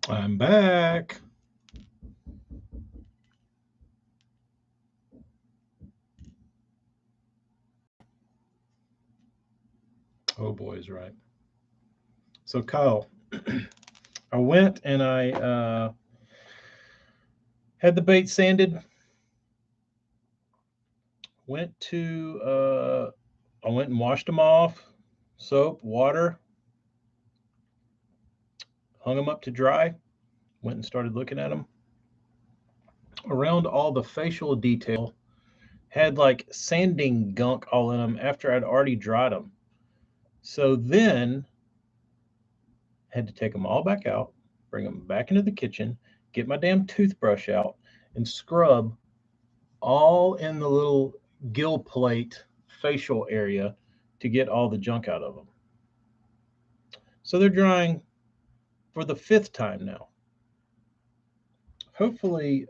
I'm back. Oh, boys, right. So, Kyle, I went and I had the bait sanded. I went and washed them off, soap, water, hung them up to dry. Went and started looking at them. Around all the facial detail had like sanding gunk all in them after I'd already dried them. So then had to take them all back out, bring them back into the kitchen, get my damn toothbrush out, and scrub all in the little gill plate facial area to get all the junk out of them. So they're drying for the fifth time now. Hopefully,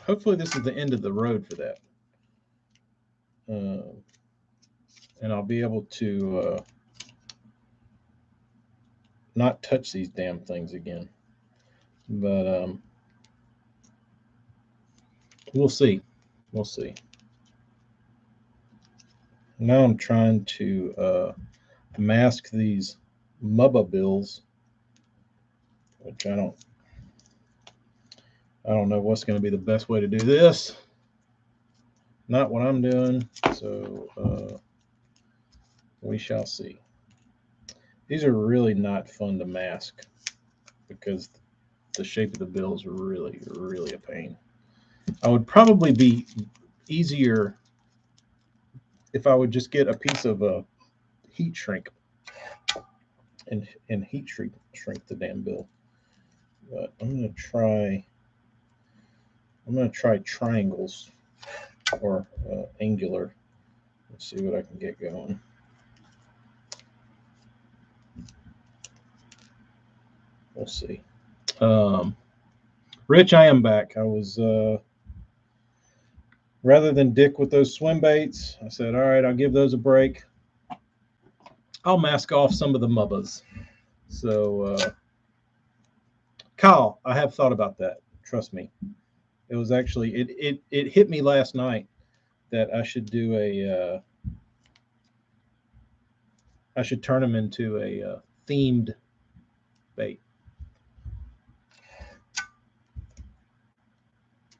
hopefully this is the end of the road for that, uh, and I'll be able to not touch these damn things again. But we'll see. We'll see. Now I'm trying to mask these mubba bills, which I don't know what's going to be the best way to do this. Not what I'm doing. So we shall see. These are really not fun to mask because the shape of the bill is really, really a pain. I would probably be easier if I would just get a piece of heat shrink and heat shrink the damn bill. But I'm gonna try triangles or angular. Let's see what I can get going. We'll see. Um, Rich, I am back. I was rather than dick with those swim baits, I said, all right, I'll give those a break. I'll mask off some of the mubbas. So, Kyle, I have thought about that. Trust me. It was actually it hit me last night that I should turn them into a themed bait.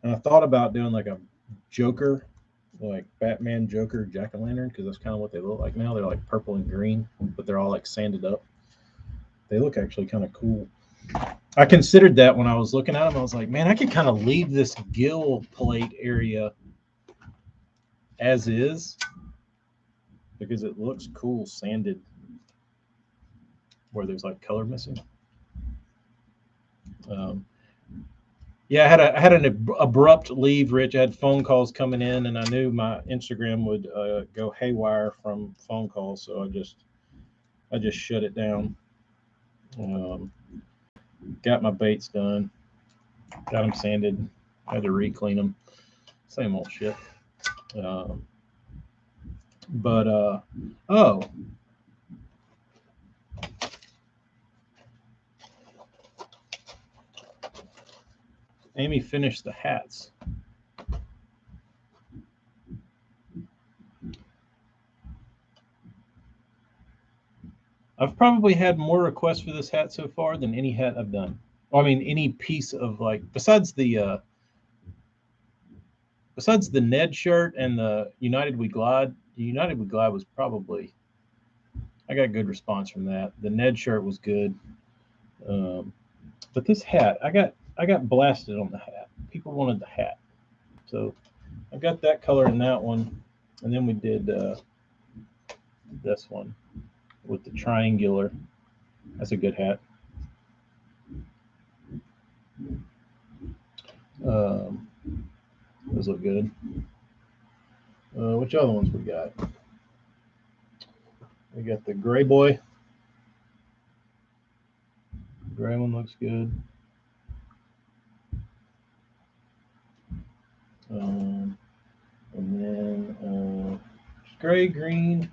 And I thought about doing like a Joker, like Batman, Joker, Jack o' Lantern, because that's kind of what they look like now. They're like purple and green, but they're all like sanded up. They look actually kind of cool. I considered that when I was looking at them. I was like, man, I could kind of leave this gill plate area as is because it looks cool sanded where there's like color missing. Um, yeah, I had an abrupt leave, Rich. I had phone calls coming in, and I knew my Instagram would go haywire from phone calls, so I just shut it down. Um, got my baits done, got them sanded, had to re-clean them. Same old shit. Um, but oh, Amy finished the hats. I've probably had more requests for this hat so far than any hat I've done. Well, I mean, any piece of like besides the Ned shirt and the United We Glide. The United We Glide was probably I got good response from that. The Ned shirt was good, um, but this hat I got blasted on the hat. People wanted the hat, so I got that color in that one, and then we did this one with the triangular. That's a good hat. Um, those look good. Which other ones we got? We got the gray boy. Gray one looks good. Um, and then gray, green,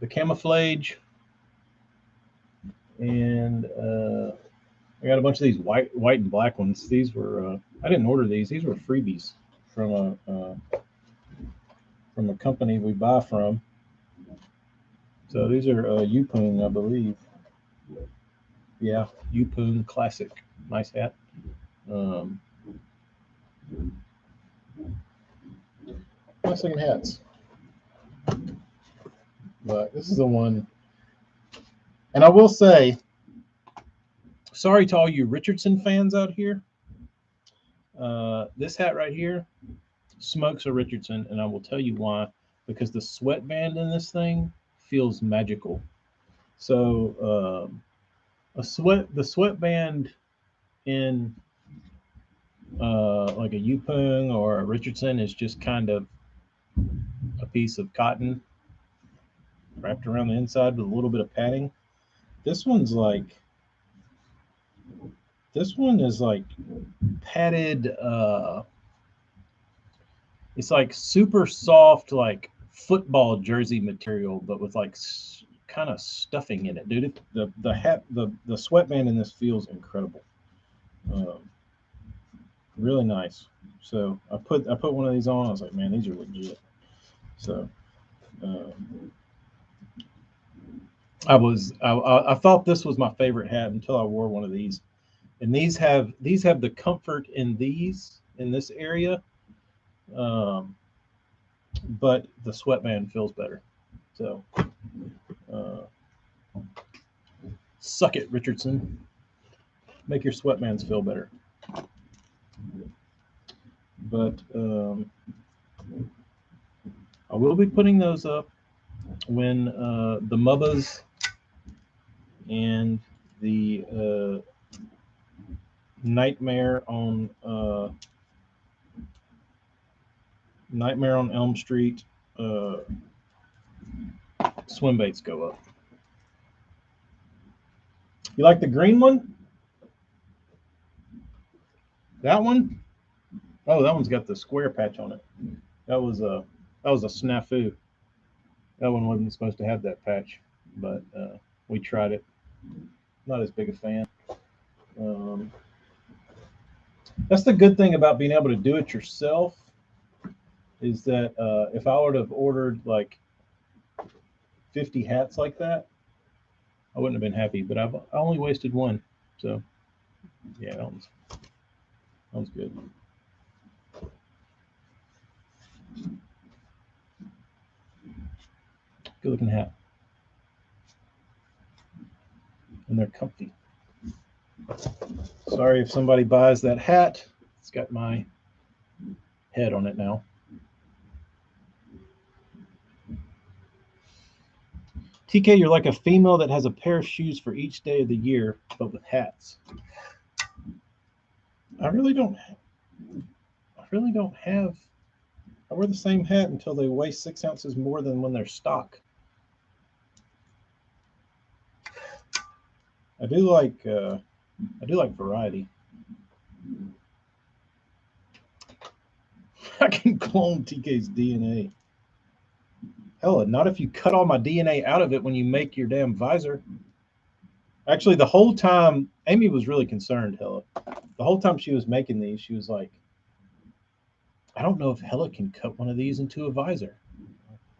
the camouflage, and I got a bunch of these white and black ones. These were I didn't order these. These were freebies from a company we buy from. So these are Yupung, I believe. Yeah, Yupung Classic. Nice hat. Nice looking hats. But this is the one. And I will say, sorry to all you Richardson fans out here. This hat right here smokes a Richardson, and I will tell you why. Because the sweatband in this thing feels magical. So the sweatband in like a Yupung or a Richardson is just kind of a piece of cotton wrapped around the inside with a little bit of padding. This one is like padded. It's like super soft, like football jersey material, but with like kind of stuffing in it, dude. The hat, the sweatband in this feels incredible. Really nice. So I put one of these on. I was like, man, these are legit. So I thought this was my favorite hat until I wore one of these. And these have the comfort in this area, but the sweatband feels better. So suck it, Richardson. Make your sweatbands feel better. But I will be putting those up when the Mubbas and the Nightmare on Elm Street swim baits go up. You like the green one? That one? Oh, that one's got the square patch on it. That was a snafu. That one wasn't supposed to have that patch, but we tried it. Not as big a fan. That's the good thing about being able to do it yourself, is that if I would have ordered like 50 hats like that, I wouldn't have been happy. But I only wasted one, so yeah, that one's good. Good looking hat, and they're comfy. Sorry if somebody buys that hat. It's got my head on it now. TK, you're like a female that has a pair of shoes for each day of the year, but with hats. I really don't have. I wear the same hat until they weigh 6 ounces more than when they're stock. I do like variety. I can clone TK's DNA. Hell, not if you cut all my DNA out of it when you make your damn visor. Actually, the whole time, Amy was really concerned, Hella. The whole time she was making these, she was like, I don't know if Hella can cut one of these into a visor.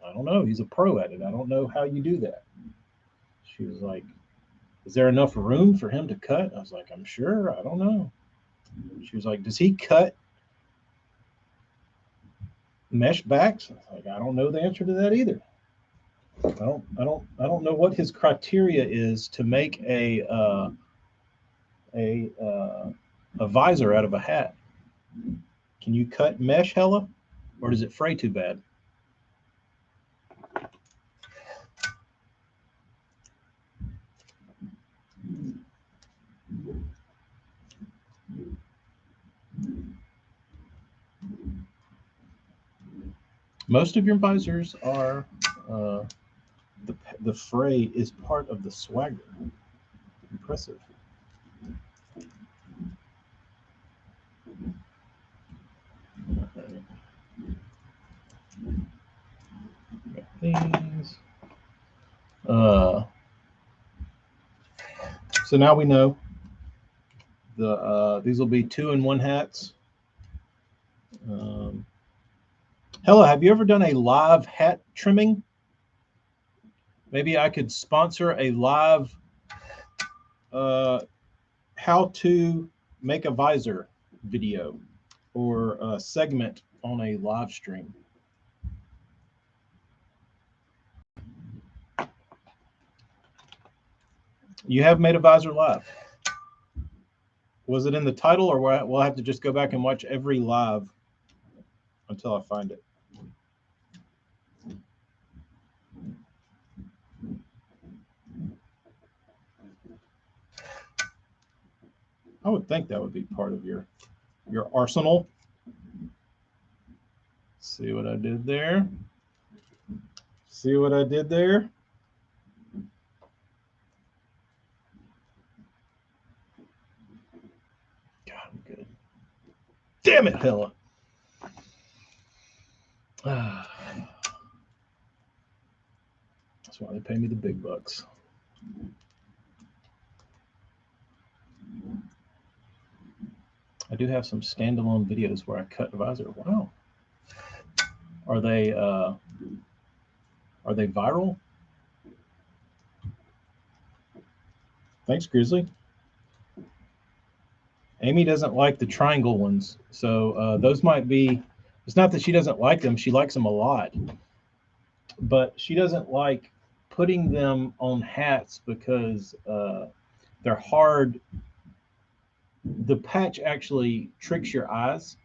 I don't know. He's a pro at it. I don't know how you do that. She was like, is there enough room for him to cut? I was like, I'm sure. I don't know. She was like, does he cut mesh backs? I was like, I don't know the answer to that either. I don't know what his criteria is to make a visor out of a hat. Can you cut mesh, Hella, or does it fray too bad? Most of your visors are the fray is part of the swagger. Impressive. These. So now we know these will be 2-in-1 hats. Hella, have you ever done a live hat trimming? Maybe I could sponsor a live how to make a visor video or a segment on a live stream. You have made a visor live. Was it in the title, or we'll have to just go back and watch every live until I find it? I would think that would be part of your arsenal. See what I did there? See what I did there? God, I'm good. Damn it, Hella. That's why they pay me the big bucks. I do have some standalone videos where I cut the visor. Wow. Are they viral? Thanks, Grizzly. Amy doesn't like the triangle ones, so those might be. It's not that she doesn't like them; she likes them a lot, but she doesn't like putting them on hats because they're hard. The patch actually tricks your eyes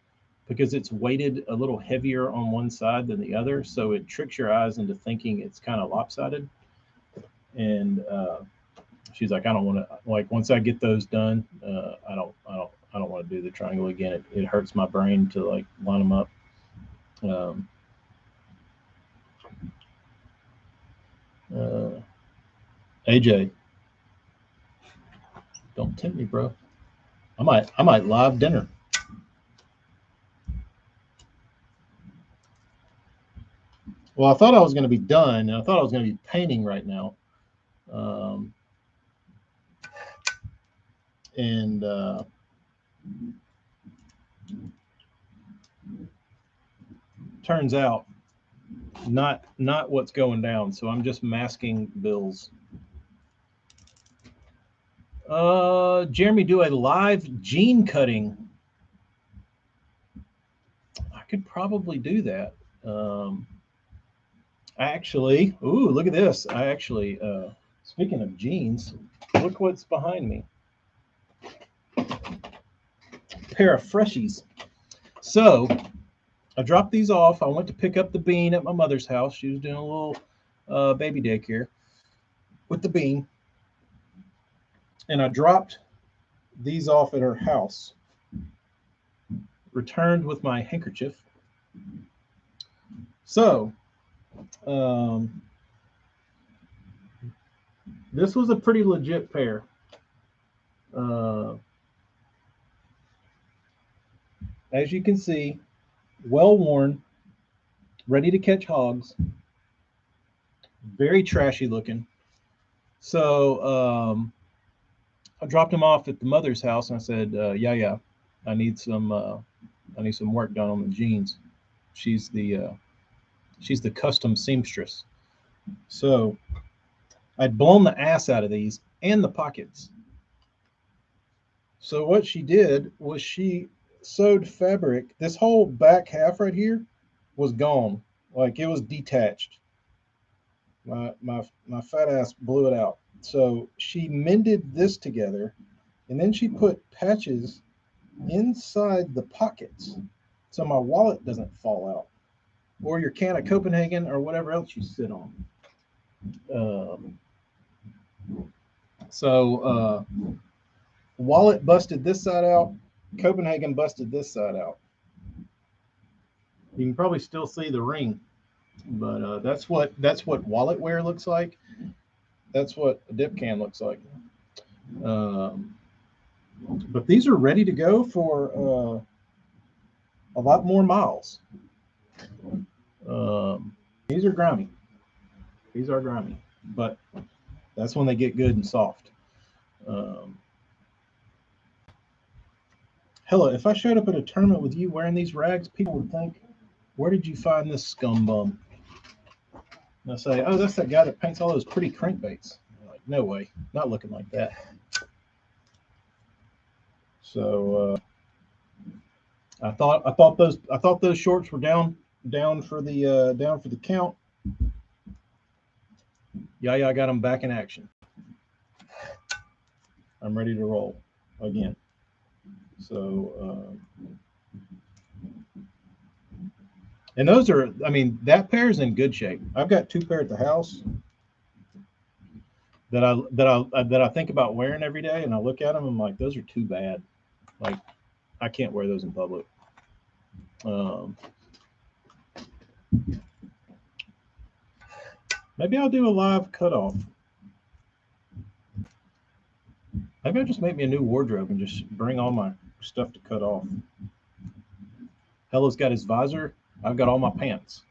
because it's weighted a little heavier on one side than the other, so it tricks your eyes into thinking it's kind of lopsided. And she's like, I don't want to. Like, once I get those done, I don't want to do the triangle again. It hurts my brain to like line them up. AJ, don't tempt me, bro. I might live dinner. Well, I thought I was going to be done, and I thought I was going to be painting right now. Turns out not what's going down, so I'm just masking bills. Jeremy, do a live gene cutting. I could probably do that. Actually, ooh, look at this. I actually, speaking of genes, look what's behind me. A pair of freshies. So I dropped these off. I went to pick up the bean at my mother's house. She was doing a little baby daycare with the bean. And I dropped these off at her house. Returned with my handkerchief. So this was a pretty legit pair. As you can see, well worn, ready to catch hogs, very trashy looking. So I dropped them off at the mother's house, and I said, yeah, I need some work done on the jeans. She's the custom seamstress. So I'd blown the ass out of these and the pockets. So what she did was she sewed fabric. This whole back half right here was gone, like it was detached. My fat ass blew it out. So she mended this together, and then she put patches inside the pockets so my wallet doesn't fall out, or your can of Copenhagen, or whatever else you sit on. Wallet busted this side out, Copenhagen busted this side out. You can probably still see the ring, but that's what wallet wear looks like. That's what a dip can looks like. But these are ready to go for a lot more miles. These are grimy. These are grimy, but that's when they get good and soft. Hella, if I showed up at a tournament with you wearing these rags, people would think, where did you find this scum bum? And I say, oh, that's that guy that paints all those pretty crankbaits. Like, no way, not looking like that. So I thought those shorts were down for the count. Yeah, I got them back in action. I'm ready to roll again. So and those are, I mean, that pair is in good shape. I've got 2 pair at the house that I think about wearing every day, and I look at them and I'm like, those are too bad. Like, I can't wear those in public. Maybe I'll do a live cutoff. Maybe I'll just make me a new wardrobe and just bring all my stuff to cut off. Hella's got his visor. I've got all my pants.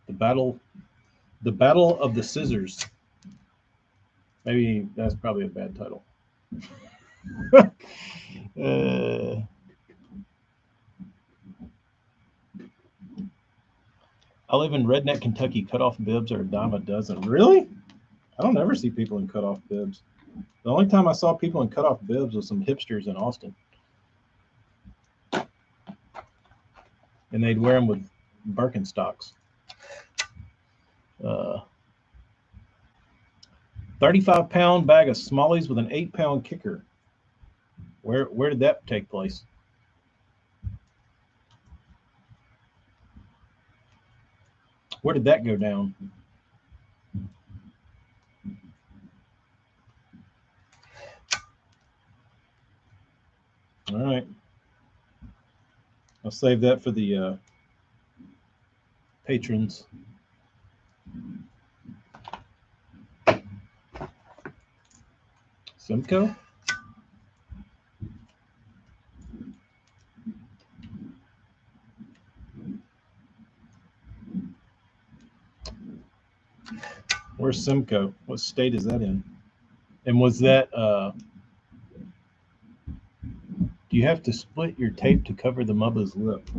The battle of the scissors. Maybe that's probably a bad title. I live in redneck Kentucky. Cutoff bibs are a dime a dozen. Really? I don't ever see people in cutoff bibs. The only time I saw people in cutoff bibs was some hipsters in Austin. And they'd wear them with Birkenstocks. 35-pound bag of Smallies with an 8-pound kicker. Where did that take place? Where did that go down? All right. I'll save that for the patrons. Simcoe? Where's Simcoe? What state is that in? And was that do you have to split your tape to cover the mubba's lip?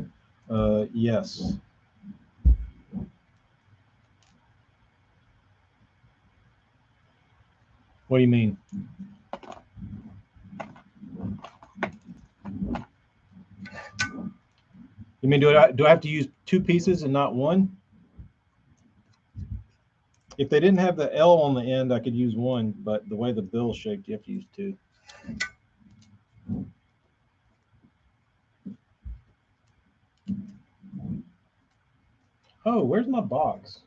Yes. What do you mean? You mean do I have to use 2 pieces and not 1? If they didn't have the L on the end, I could use 1, but the way the bill's shaped, you have to use 2. Oh, where's my box?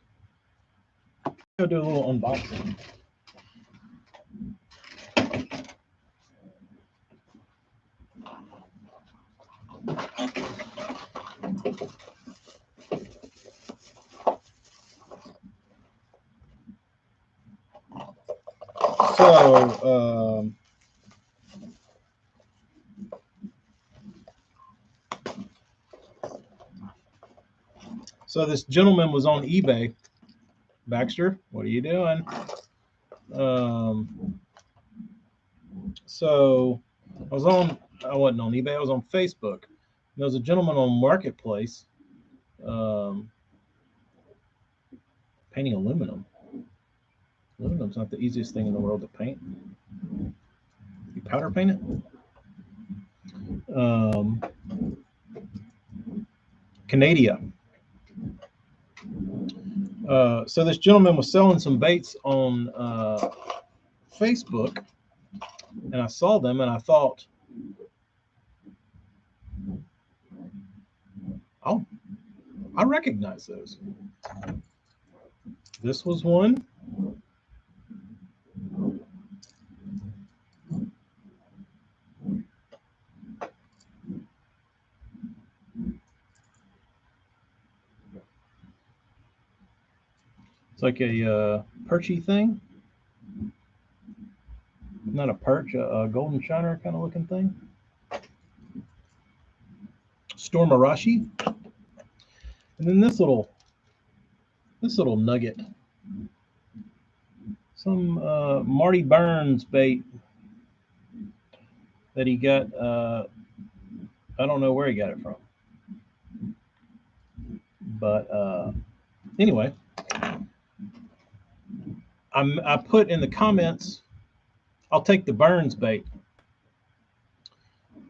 Go do a little unboxing. So this gentleman was on eBay. Baxter, what are you doing? So I wasn't on eBay. I was on Facebook. There was a gentleman on Marketplace painting aluminum. Aluminum's not the easiest thing in the world to paint. You powder paint it. Canada. So this gentleman was selling some baits on Facebook, and I saw them, and I thought, oh, I recognize those. This was one. It's like a perchy thing. Not a perch, a golden shiner kind of looking thing. Stormarashi. And then this little nugget. Some Marty Burns bait. that he got. I don't know where he got it from, but anyway, I put in the comments, I'll take the Burns bait,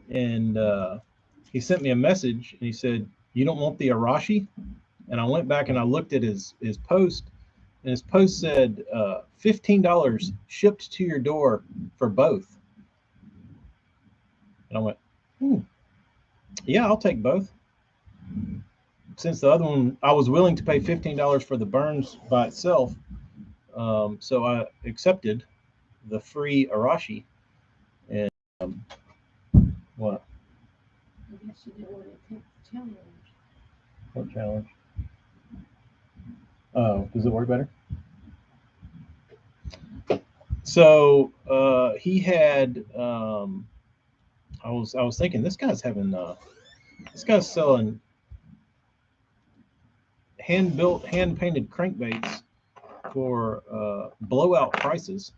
and he sent me a message and he said, "You don't want the Arashi?" And I went back and I looked at his post, and his post said $15 shipped to your door for both. And I went, yeah, I'll take both. Since the other one, I was willing to pay $15 for the Burns by itself, so I accepted the free Arashi. And what? I guess you didn't want to take the challenge. What challenge? Oh, does it work better? So he had. I was thinking this guy's selling hand built, hand painted crankbaits for blowout prices.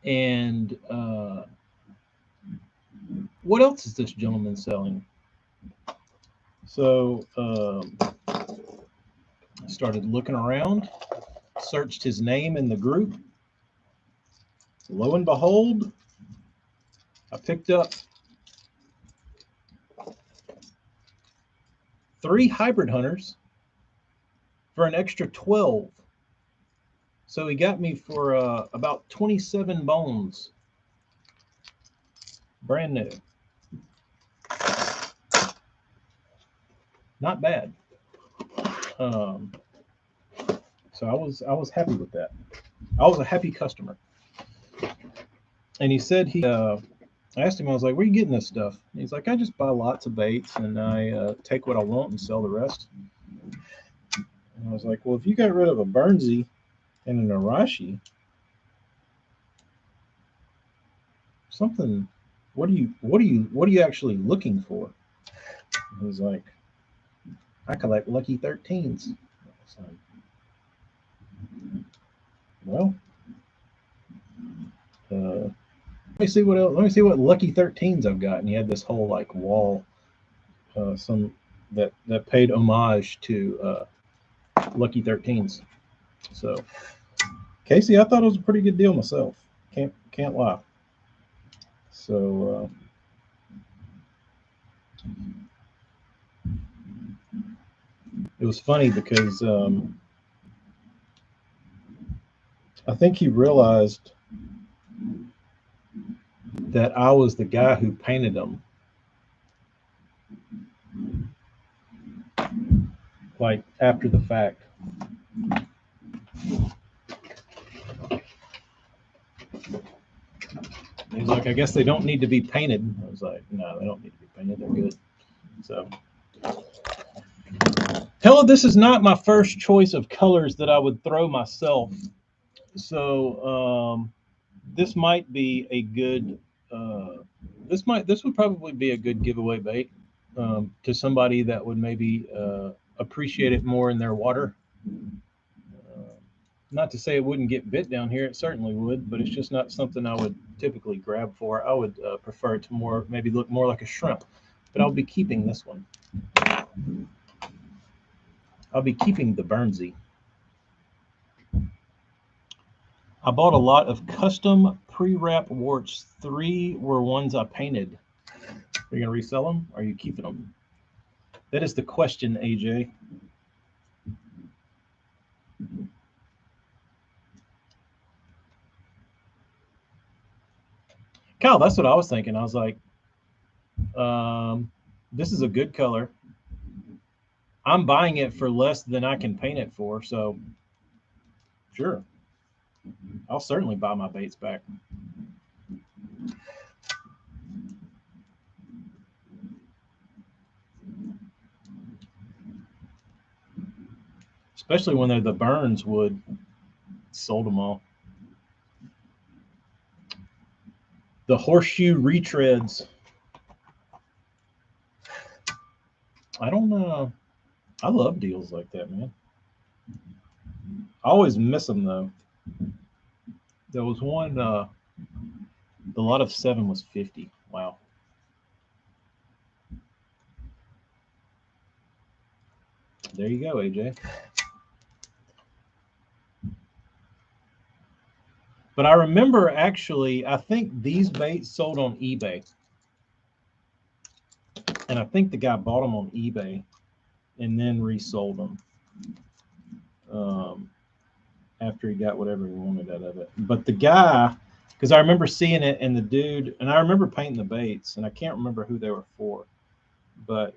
And what else is this gentleman selling? So I started looking around, searched his name in the group. Lo and behold, I picked up 3 hybrid hunters for an extra 12. So he got me for about 27 bones, brand new. Not bad. So I was happy with that. I was a happy customer. And he said I asked him, I was like, "Where are you getting this stuff?" And he's like, "I just buy lots of baits and I take what I want and sell the rest." And I was like, "Well, if you got rid of a Burnsy and an Arashi, something. What are you actually looking for?" And he's like, "I collect Lucky 13s." I was like, well, let me see what else. Let me see what Lucky 13s I've got. And he had this whole like wall, some that paid homage to Lucky 13s. So Casey, I thought it was a pretty good deal myself. Can't lie. So it was funny because I think he realized that I was the guy who painted them. Like after the fact. He's like, "I guess they don't need to be painted." I was like, "No, they don't need to be painted. They're good." So, hell, this is not my first choice of colors that I would throw myself. So, this might be a good. This would probably be a good giveaway bait to somebody that would maybe appreciate it more in their water. Not to say it wouldn't get bit down here; it certainly would, but it's just not something I would typically grab for. I would prefer it to maybe look more like a shrimp, but I'll be keeping this one. I'll be keeping the Burnsy. I bought a lot of custom pre-wrap warts. 3 were ones I painted. Are you gonna resell them? Or are you keeping them? That is the question, AJ. Kyle, that's what I was thinking. I was like, this is a good color. I'm buying it for less than I can paint it for, so sure. I'll certainly buy my baits back. Especially when they're the Burns wood. Sold them all. The horseshoe retreads. I don't know. I love deals like that, man. I always miss them though. There was one. The lot of 7 was 50. Wow. There you go, AJ. But I remember actually, I think these baits sold on eBay. And I think the guy bought them on eBay and then resold them after he got whatever he wanted out of it. But the guy, because I remember seeing it, and the dude, and I remember painting the baits, and I can't remember who they were for, but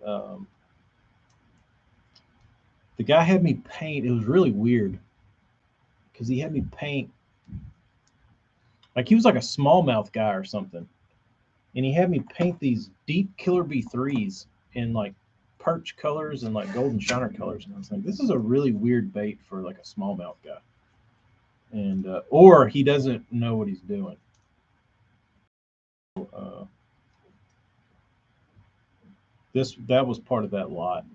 the guy had me paint. It was really weird because he had me paint, like he was like a smallmouth guy or something, and he had me paint these deep Killer B3s in like perch colors and like golden shiner colors, and I was like, this is a really weird bait for like a smallmouth guy, and or he doesn't know what he's doing. That was part of that lot.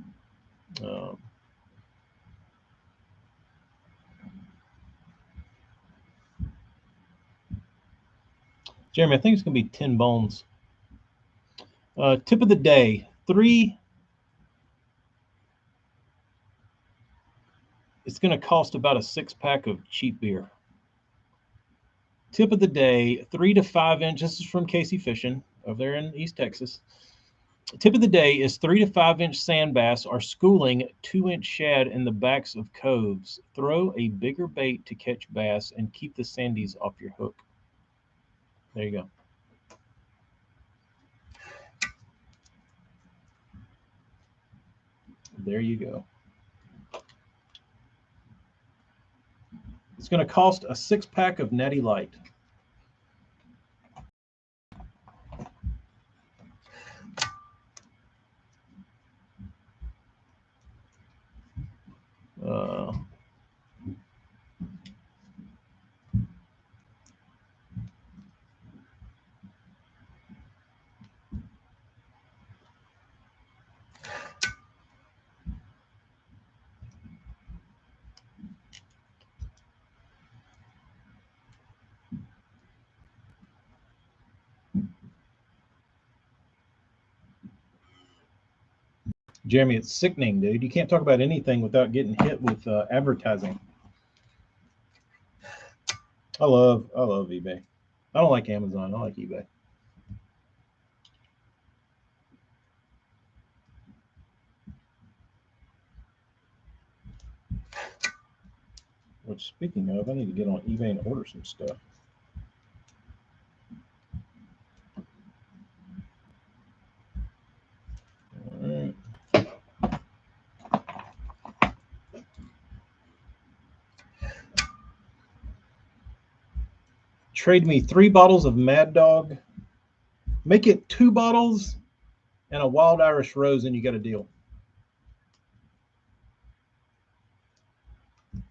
Jeremy, I think it's going to be 10 bones. Tip of the day, 3. It's going to cost about a 6-pack of cheap beer. Tip of the day, 3 to 5 inches. This is from Casey Fishing over there in East Texas. Tip of the day is 3 to 5 inch sand bass are schooling 2-inch shad in the backs of coves. Throw a bigger bait to catch bass and keep the sandies off your hook. There you go. There you go. It's going to cost a 6-pack of Natty Light. Jeremy, it's sickening, dude. You can't talk about anything without getting hit with advertising. I love eBay. I don't like Amazon. I like eBay. Which, speaking of, I need to get on eBay and order some stuff. All right. Trade me 3 bottles of Mad Dog. Make it 2 bottles and a Wild Irish Rose, and you got a deal.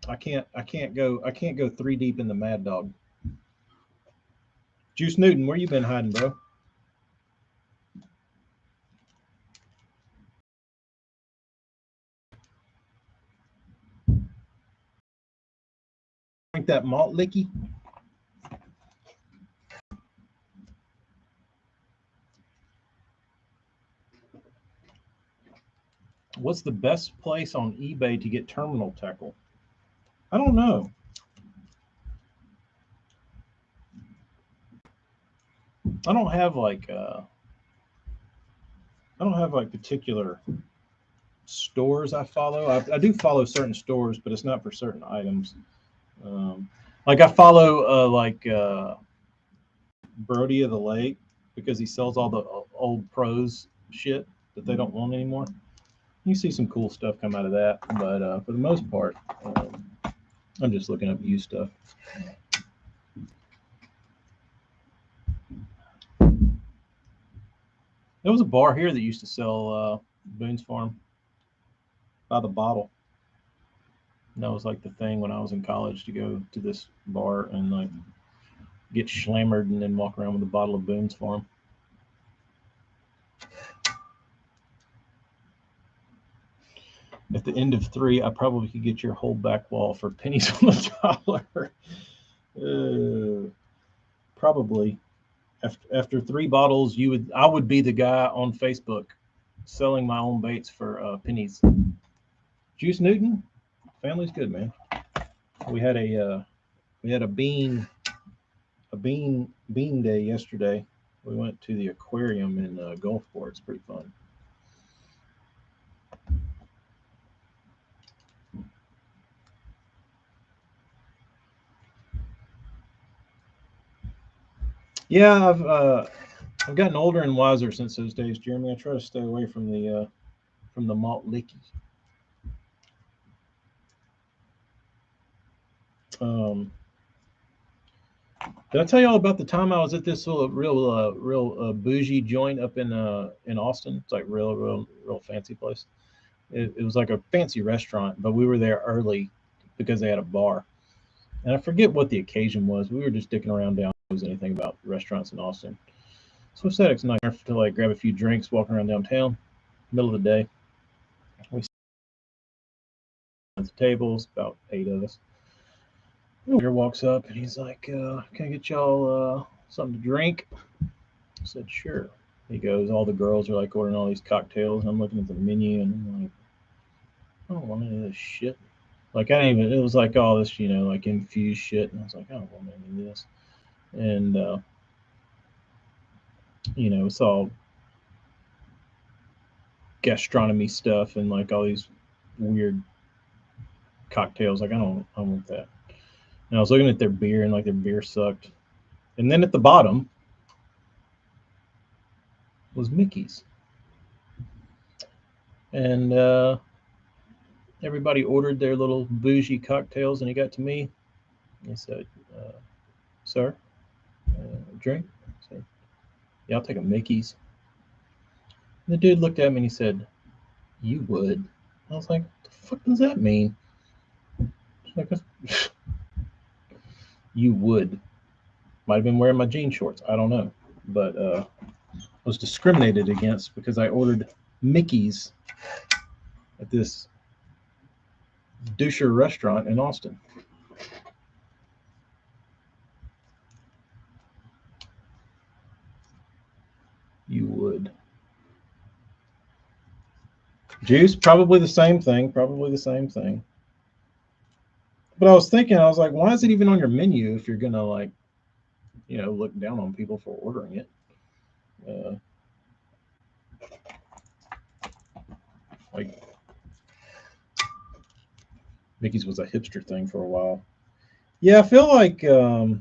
I can't go 3 deep in the Mad Dog. Juice Newton, where you been hiding, bro? Drink that malt licky. What's the best place on eBay to get terminal tackle? I don't know. I don't have like particular stores I follow. I do follow certain stores, but it's not for certain items. Like I follow Brody of the Lake because he sells all the old pros shit that they don't want anymore. You see some cool stuff come out of that, but for the most part, I'm just looking up used stuff. There was a bar here that used to sell Boone's Farm by the bottle. And that was like the thing when I was in college, to go to this bar and like get schlammered and then walk around with a bottle of Boone's Farm. At the end of 3, I probably could get your whole back wall for pennies on the dollar. Probably. After 3 bottles, I would be the guy on Facebook selling my own baits for pennies. Juice Newton, family's good, man. We had a bean day yesterday. We went to the aquarium in Gulfport. It's pretty fun. Yeah, I've gotten older and wiser since those days, Jeremy. I try to stay away from the malt licky. Did I tell you all about the time I was at this real bougie joint up in Austin? It's like real fancy place. It was like a fancy restaurant, but we were there early because they had a bar. And I forget what the occasion was. We were just dicking around down. There was anything about restaurants in Austin. So Aesthetics night to like grab a few drinks, walking around downtown, middle of the day. We sit at the tables, about 8 of us. Waiter walks up and he's like, "Can I get y'all something to drink?" I said, "Sure." He goes, all the girls are like ordering all these cocktails. And I'm looking at the menu and I'm like, I don't want any of this shit. Like I didn't even. It was like all this, like infused shit, and I was like, I don't want any of this. And it's all gastronomy stuff and like all these weird cocktails. Like I don't want that. And I was looking at their beer and like their beer sucked. And then at the bottom was Mickey's. And everybody ordered their little bougie cocktails, and he got to me. He said, "Sir, drink?" I said, "Yeah, I'll take a Mickey's." And the dude looked at me and he said, "You would." I was like, "What the fuck does that mean?" Like, you would. Might have been wearing my jean shorts. I don't know. But I was discriminated against because I ordered Mickey's at this doucher restaurant in Austin. You would. Juice, probably the same thing. Probably the same thing. But I was thinking, I was like, why is it even on your menu if you're gonna like, look down on people for ordering it? Like, Mickey's was a hipster thing for a while. Yeah, I feel like it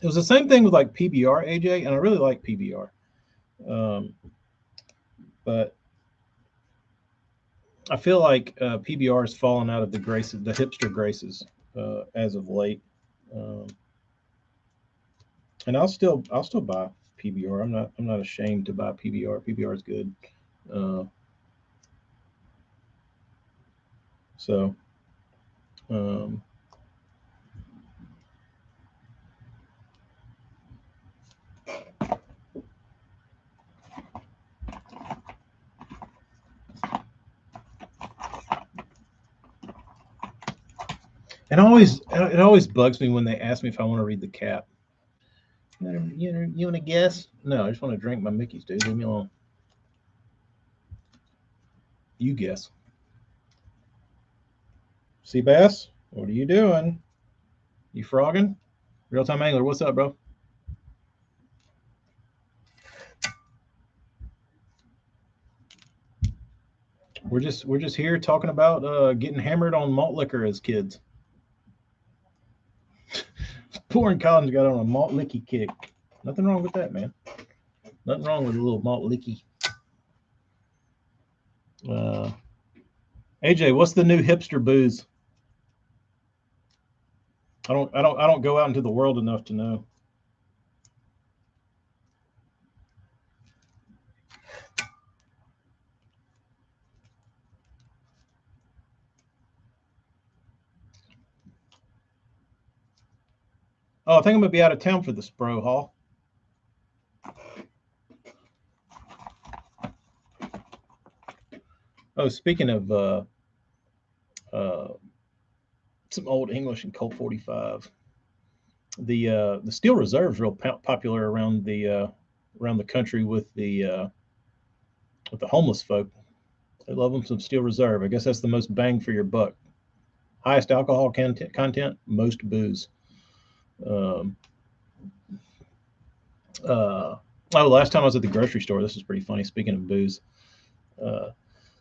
was the same thing with like PBR, AJ, and I really like PBR. But I feel like PBR has fallen out of the hipster graces as of late. Um, and I'll still buy PBR. I'm not ashamed to buy PBR. PBR is good. Uh, so um, it always bugs me when they ask me if I want to read the cap. You want to guess? No, I just want to drink my Mickey's, dude. Leave me alone. You guess. Seabass, what are you doing? You frogging? Real time angler, what's up, bro? We're just here talking about getting hammered on malt liquor as kids. Poor Collins got on a malt licky kick. Nothing wrong with that, man. Nothing wrong with a little malt licky. AJ, what's the new hipster booze? I don't go out into the world enough to know. Oh, I think I'm gonna be out of town for the Spro Hall. Oh, speaking of uh, some old English and Colt 45, the Steel Reserve is real popular around the country with the homeless folk. They love them some Steel Reserve. I guess that's the most bang for your buck. Highest alcohol content, most booze. Um, uh, oh, last time I was at the grocery store, this is pretty funny. Speaking of booze, uh,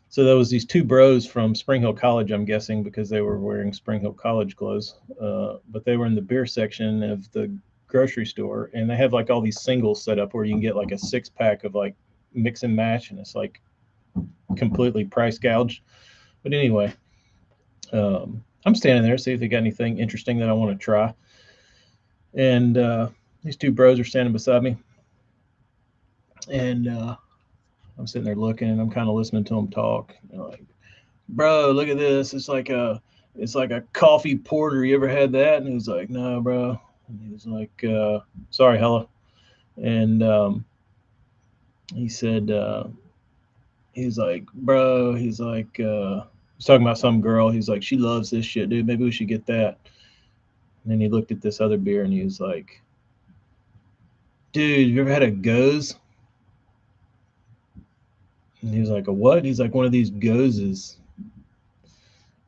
so there was these two bros from Spring Hill College. I'm guessing because they were wearing Spring Hill College clothes, but they were in the beer section of the grocery store, and they have like all these singles set up where you can get like a 6 pack of like mix and match, and it's like completely price gouged. But anyway, I'm standing there, see if they got anything interesting that I want to try. And these two bros are standing beside me, and I'm sitting there looking, and I'm kind of listening to them talk. They're like, "Bro, look at this! It's like a coffee porter. You ever had that?" And he's like, "No, bro." And he was like, "Sorry, hello." And he said, he's like, "Bro," he's talking about some girl. He's like, "She loves this shit, dude. Maybe we should get that." And then he looked at this other beer, and he was like, "Dude, you ever had a Goes?" And he was like, "A what?" He's like, "One of these Gozes."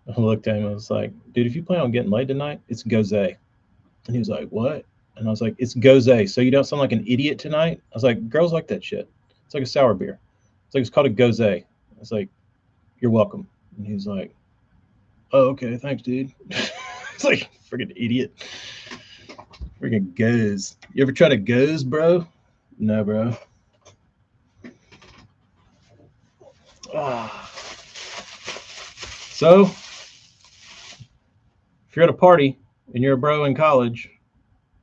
I looked at him and I was like, "Dude, if you plan on getting laid tonight, it's Gose." And he was like, "What?" And I was like, "It's Gose. So you don't sound like an idiot tonight?" I was like, "Girls like that shit. It's like a sour beer. It's called a Gose." I was like, "You're welcome." And he was like, "Oh, okay, thanks, dude." It's like, freaking idiot. Freaking Goes. You ever try to Goes, bro? No, bro. Ah. So, if you're at a party and you're a bro in college,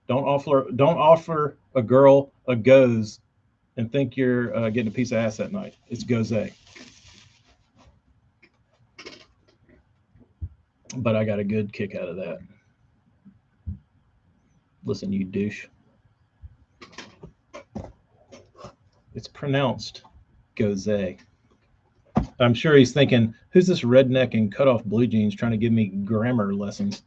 don't offer a girl a Goes and think you're getting a piece of ass that night. It's Gose. But I got a good kick out of that. Listen, you douche. It's pronounced Gose. I'm sure he's thinking, who's this redneck in cut off blue jeans trying to give me grammar lessons?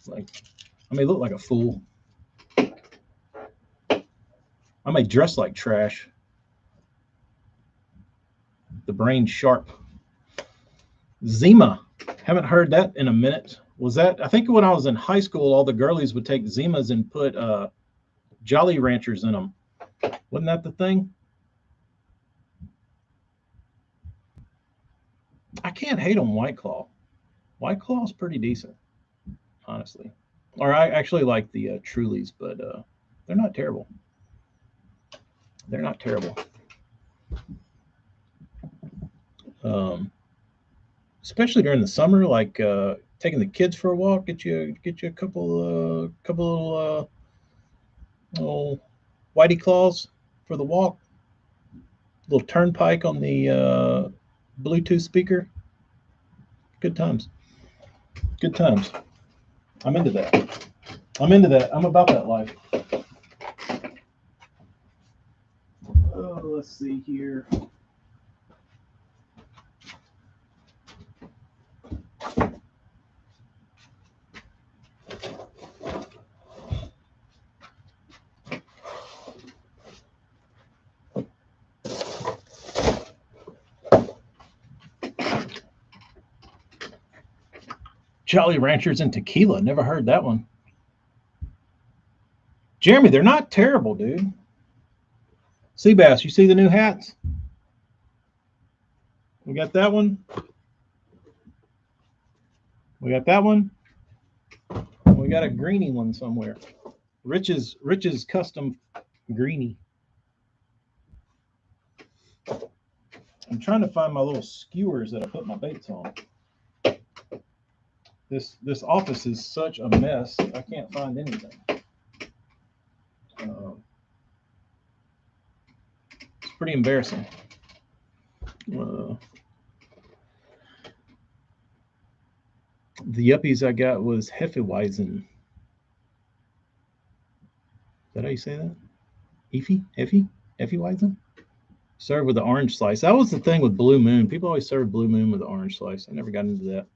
Like, I may look like a fool. I may dress like trash. The brain sharp. Zima. Haven't heard that in a minute. Was that? I think when I was in high school, all the girlies would take Zimas and put Jolly Ranchers in them. Wasn't that the thing? I can't hate on White Claw. White Claw's pretty decent, honestly. Or I actually like the Trulies, but they're not terrible. They're not terrible. Um, Especially during the summer, like taking the kids for a walk, get you a couple little whitey claws for the walk. Little turnpike on the Bluetooth speaker. Good times. Good times. I'm into that. I'm into that. I'm about that life. Oh, let's see here. Jolly Ranchers and tequila. Never heard that one. Jeremy, they're not terrible, dude. Seabass, you see the new hats? We got that one. We got that one. We got a greeny one somewhere. Rich's custom greeny. I'm trying to find my little skewers that I put my baits on. This office is such a mess. I can't find anything. It's pretty embarrassing. The yuppies I got was Hefeweizen. Is that how you say that? Effie? Effie? Hefeweizen? Serve with the orange slice. That was the thing with Blue Moon. People always serve Blue Moon with the orange slice. I never got into that.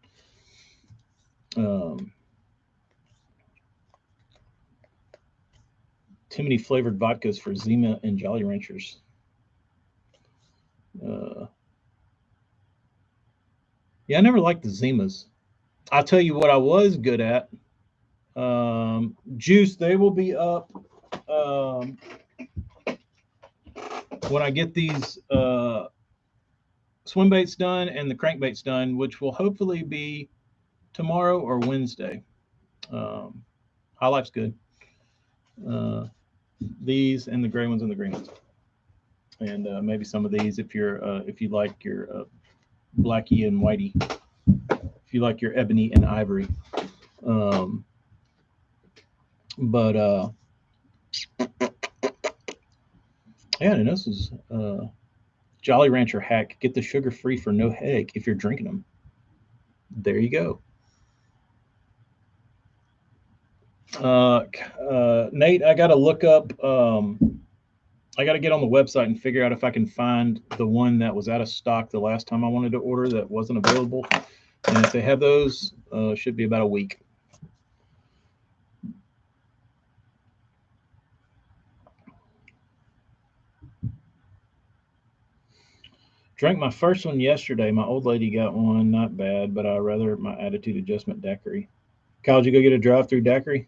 Too many flavored vodkas for Zima and Jolly Ranchers. Yeah, I never liked the Zimas. I'll tell you what I was good at. Juice, they will be up when I get these swim baits done and the crankbaits done, which will hopefully be tomorrow or Wednesday. High Life's good. These and the gray ones and the green ones, and maybe some of these if you like your Blackie and Whitey, if you like your Ebony and Ivory. But yeah, and this is Jolly Rancher hack. Get the sugar free for no headache if you're drinking them. There you go. Nate, I got to look up. I got to get on the website and figure out if I can find the one that was out of stock the last time I wanted to order that wasn't available. And if they have those, should be about a week. Drank my first one yesterday. My old lady got one, not bad, but I rather my attitude adjustment daiquiri. Kyle, did you go get a drive-through daiquiri?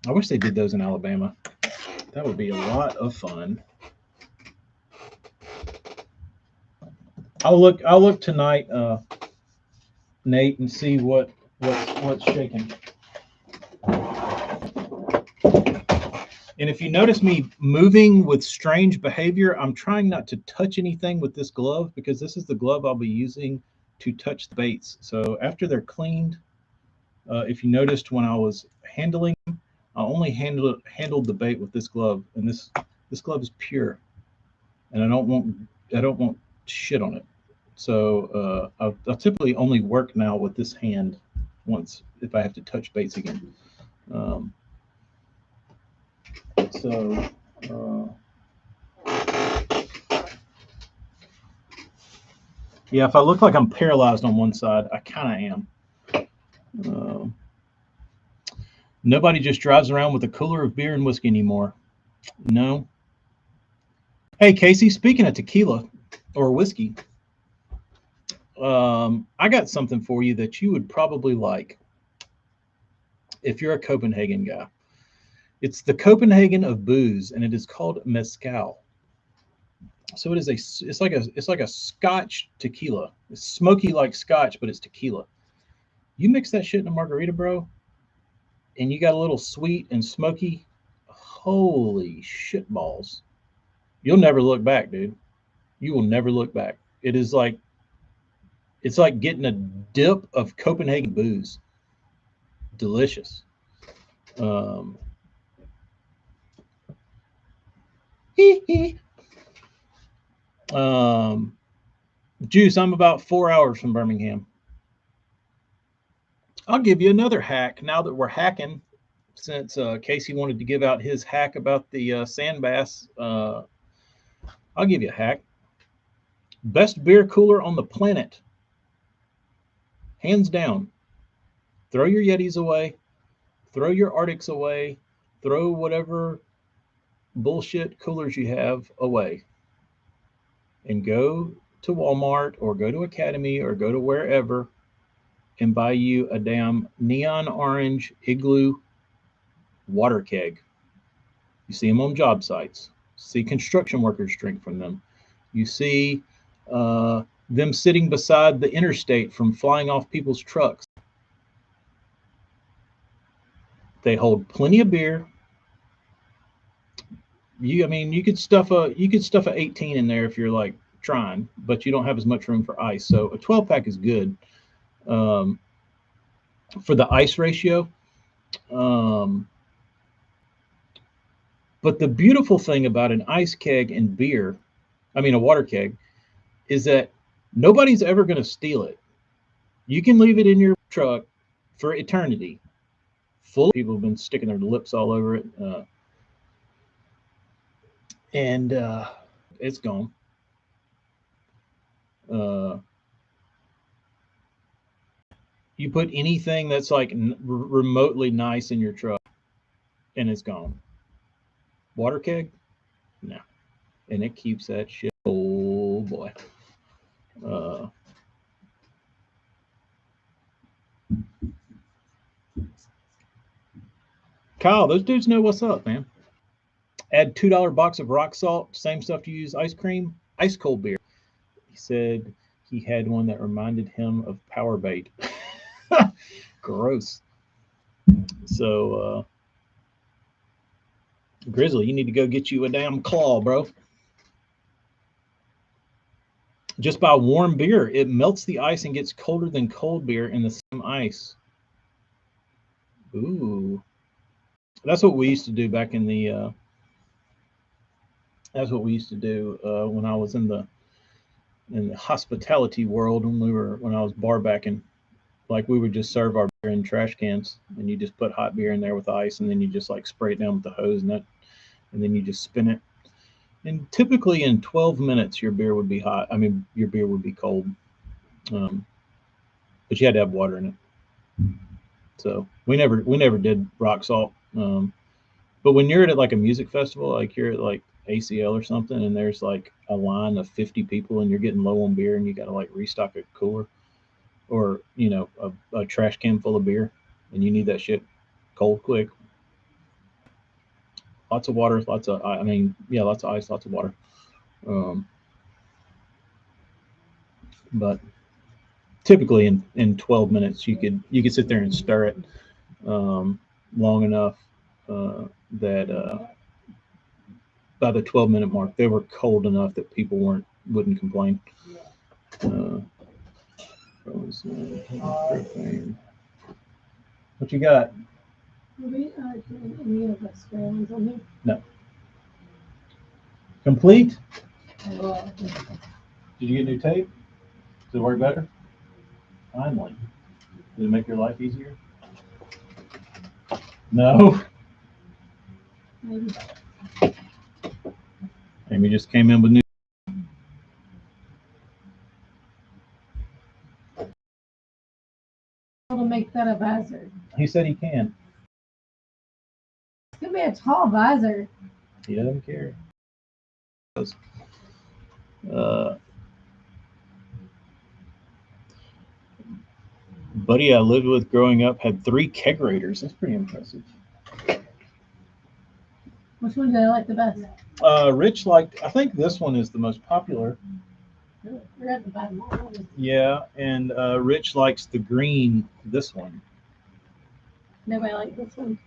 I wish they did those in Alabama. That would be a lot of fun. I'll look tonight, Nate, and see what's shaking. And if you notice me moving with strange behavior, I'm trying not to touch anything with this glove because this is the glove I'll be using to touch the baits. So after they're cleaned, if you noticed when I was handling them, I only handled the bait with this glove, and this glove is pure, and I don't want shit on it. So I'll typically only work now with this hand once if I have to touch baits again. Yeah, if I look like I'm paralyzed on one side, I kind of am. Nobody just drives around with a cooler of beer and whiskey anymore. No. Hey, Casey, speaking of tequila or whiskey, I got something for you that you would probably like if you're a Copenhagen guy. It's the Copenhagen of booze, and it is called mezcal. So it's like a Scotch tequila. It's smoky like Scotch, but it's tequila. You mix that shit in a margarita, bro, and you got a little sweet and smoky. Holy shit balls. You'll never look back, dude. You will never look back. It's like getting a dip of Copenhagen booze. Delicious. Juice, I'm about 4 hours from Birmingham. I'll give you another hack now that we're hacking, since Casey wanted to give out his hack about the sand bass. I'll give you a hack. Best beer cooler on the planet. Hands down. Throw your Yetis away. Throw your Arctics away. Throw whatever bullshit coolers you have away. And go to Walmart or go to Academy or go to wherever and buy you a damn neon orange Igloo water keg. You see them on job sites. See construction workers drink from them. You see them sitting beside the interstate from flying off people's trucks. They hold plenty of beer. You could stuff a 18 in there if you're like trying, but you don't have as much room for ice. So a 12 pack is good for the ice ratio. But the beautiful thing about an ice keg and beer, a water keg, is that nobody's ever going to steal it. You can leave it in your truck for eternity. Full of people have been sticking their lips all over it. and it's gone. You put anything that's like remotely nice in your truck, and it's gone. Water keg, no, and it keeps that shit. Oh boy. Uh, Kyle, those dudes know what's up, man. Add $2 box of rock salt, same stuff you use ice cream, ice cold beer. He said he had one that reminded him of Power Bait. Gross. So, Grizzly, you need to go get you a damn claw, bro. Just buy warm beer. It melts the ice and gets colder than cold beer in the same ice. Ooh. That's what we used to do back in the that's what we used to do when I was in the hospitality world when I was bar backing. Like we would just serve our beer in trash cans, and you just put hot beer in there with ice, and then you just like spray it down with the hose, and then you just spin it. And typically in 12 minutes, your beer would be hot. I mean, your beer would be cold, but you had to have water in it. So we never did rock salt. But when you're at like a music festival, like you're at like ACL or something, and there's like a line of 50 people, and you're getting low on beer, and you got to like restock a cooler, or a trash can full of beer, and you need that shit cold quick. Lots of water, lots of lots of ice, lots of water. But typically in 12 minutes you could sit there and stir it long enough that by the 12-minute mark they were cold enough that people wouldn't complain. What you got? We any of the square ones on here? No. Complete? Well, Did you get new tape? Does it work better? Finally. Does it make your life easier? No. maybe. Amy just came in with new. To make that a visor. He said he can. It's gonna be a tall visor. He doesn't care. Buddy I lived with growing up had 3 kegerators. That's pretty impressive. Which one do I like the best? Rich liked, I think this one is the most popular. We're at the bottom. Yeah, and Rich likes the green, this one. Nobody likes this one.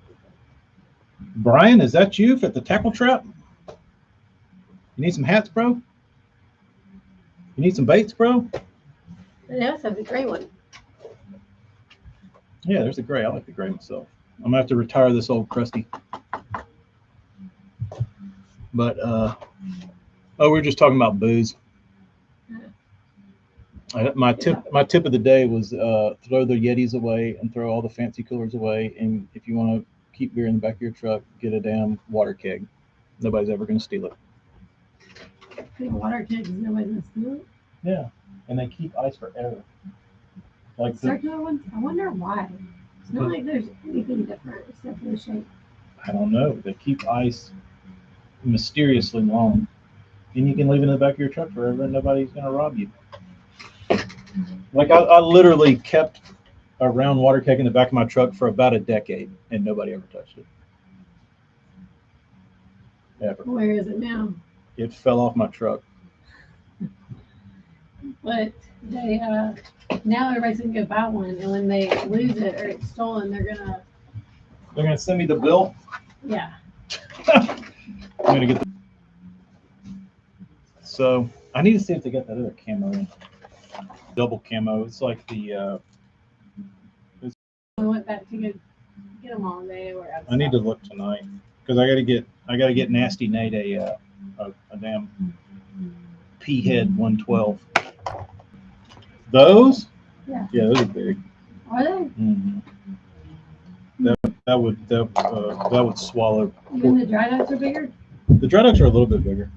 Brian, is that you at the tackle trap? You need some hats, bro? You need some baits, bro? They also have the gray one. Yeah, there's the gray. I like the gray myself. I'm gonna have to retire this old crusty. But we're just talking about booze. My tip of the day was throw the Yetis away and throw all the fancy coolers away. And if you want to keep beer in the back of your truck, get a damn water keg. Nobody's ever going to steal it. Big water kegs, nobody's gonna steal it. Yeah, and they keep ice forever. Like Circular ones, I wonder why. It's not like there's anything different except for the shape. I don't know. They keep ice mysteriously long, and you can leave it in the back of your truck forever, and nobody's going to rob you. Like I literally kept a round water keg in the back of my truck for about a decade, and nobody ever touched it. Ever. Where is it now? It fell off my truck. But they now everybody's gonna go buy one, and when they lose it or it's stolen, they're gonna send me the bill. Yeah. I'm gonna get the. So I need to see if they got that other camo in. Double camo. It's like the. I went back to get them all. They were out. I need to look tonight because I gotta get Nasty Nate a damn P head 112. Those? Yeah. Yeah, those are big. Are they? Mm-hmm. That would swallow. Even the dry nuts are bigger? The dry docks are a little bit bigger.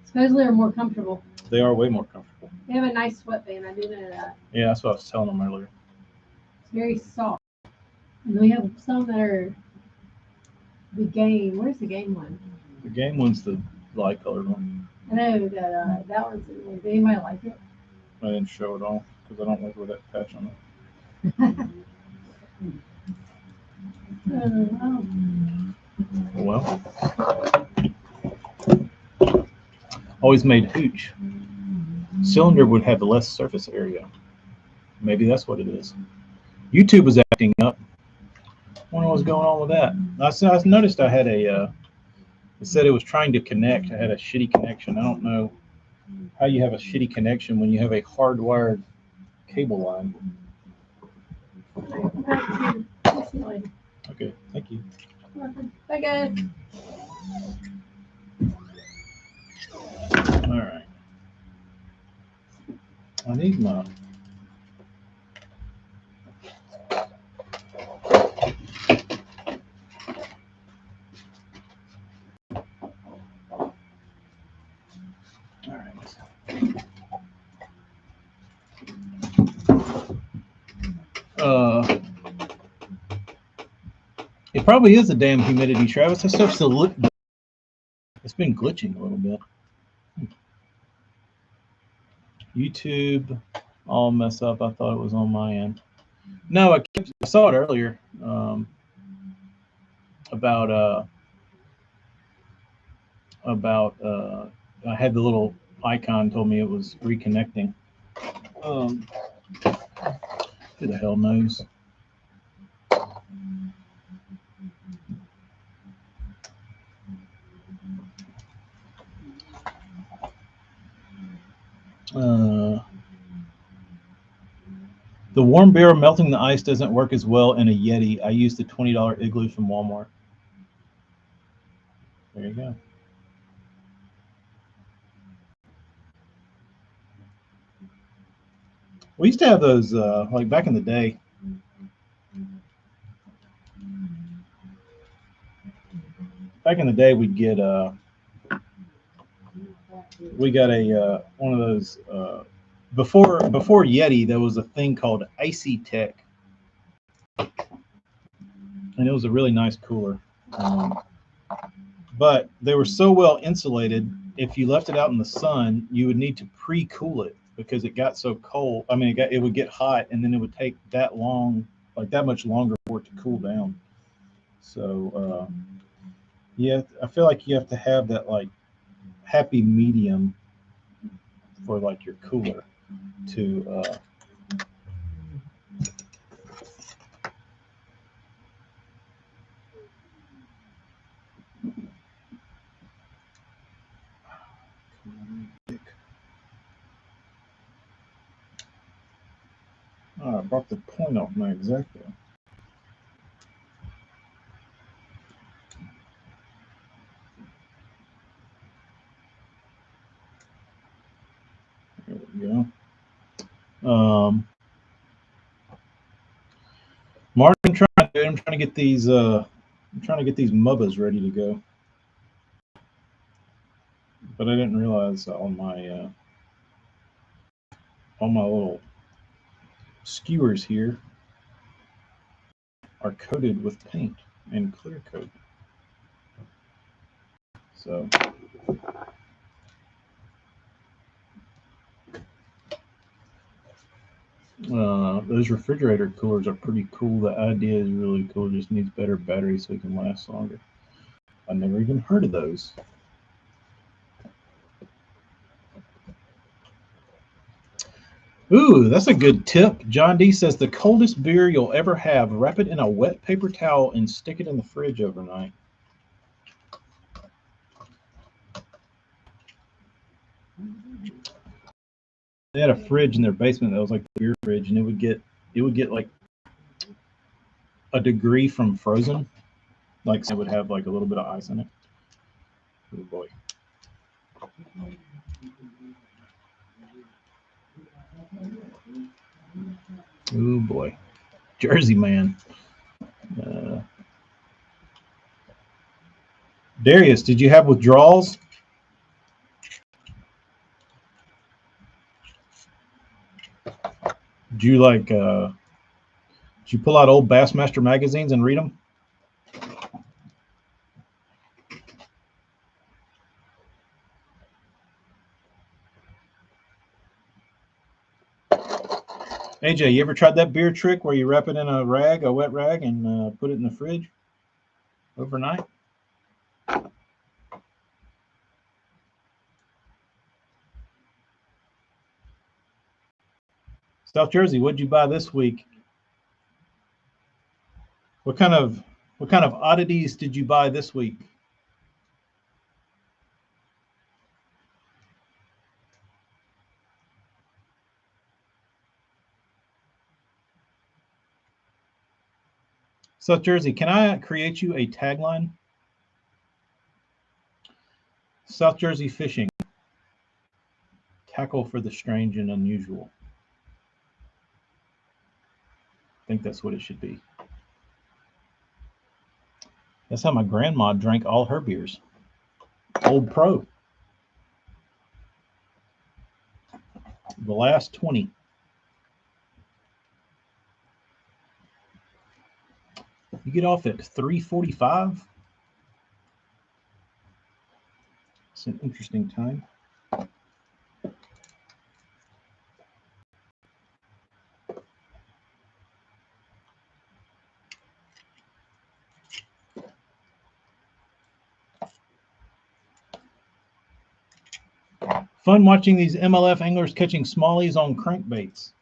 Supposedly they're more comfortable. They are way more comfortable. They have a nice sweatband. I do know that. Yeah, that's what I was telling them earlier. It's very soft. And we have some that are the game. Where's the game one? The game one's the light colored one. I know that that one's. Did anybody like it? I didn't show it all because I don't like with that patch on it. Well, always made hooch. Cylinder would have less surface area. Maybe that's what it is. YouTube was acting up. I wonder what's going on with that. I noticed I had a. It said it was trying to connect. I had a shitty connection. I don't know how you have a shitty connection when you have a hardwired cable line. Okay, thank you. Bye, guys. All right. I need my. All right. It probably is a damn humidity, Travis. That stuff's it's been glitching a little bit. YouTube all mess up. I thought it was on my end. No, I saw it earlier about I had the little icon told me it was reconnecting. Who the hell knows? The warm beer melting the ice doesn't work as well in a Yeti. I used the $20 Igloo from Walmart. There you go. We used to have those like back in the day. Back in the day, we'd get we got a one of those before Yeti. There was a thing called Icy Tech, and it was a really nice cooler. But they were so well insulated. If you left it out in the sun, you would need to pre-cool it because it got so cold. I mean, it would get hot, and then it would take that long, like that much longer for it to cool down. So yeah, I feel like you have to have that like happy medium for like your cooler to I brought the point off my exacto. There we go. Martin, I'm trying to get these mubbas ready to go, but I didn't realize on my little skewers here are coated with paint and clear coat. So those refrigerator coolers are pretty cool. The idea is really cool. It just needs better batteries so it can last longer. I never even heard of those. Ooh, that's a good tip. John D says the coldest beer you'll ever have, wrap it in a wet paper towel and stick it in the fridge overnight. They had a fridge in their basement that was like the beer fridge, and it would get like a degree from frozen. Like it would have like a little bit of ice in it. Oh boy. Oh boy. Jersey man. Darius, did you have withdrawals? Did you like? Did you pull out old Bassmaster magazines and read them? AJ, you ever tried that beer trick where you wrap it in a rag, a wet rag, and put it in the fridge overnight? South Jersey, what'd you buy this week? What kind of oddities did you buy this week? South Jersey, can I create you a tagline? South Jersey fishing. Tackle for the strange and unusual. I think that's what it should be. That's how my grandma drank all her beers. Old Pro. The last 20. You get off at 3:45. It's an interesting time. Fun watching these MLF anglers catching smallies on crankbaits.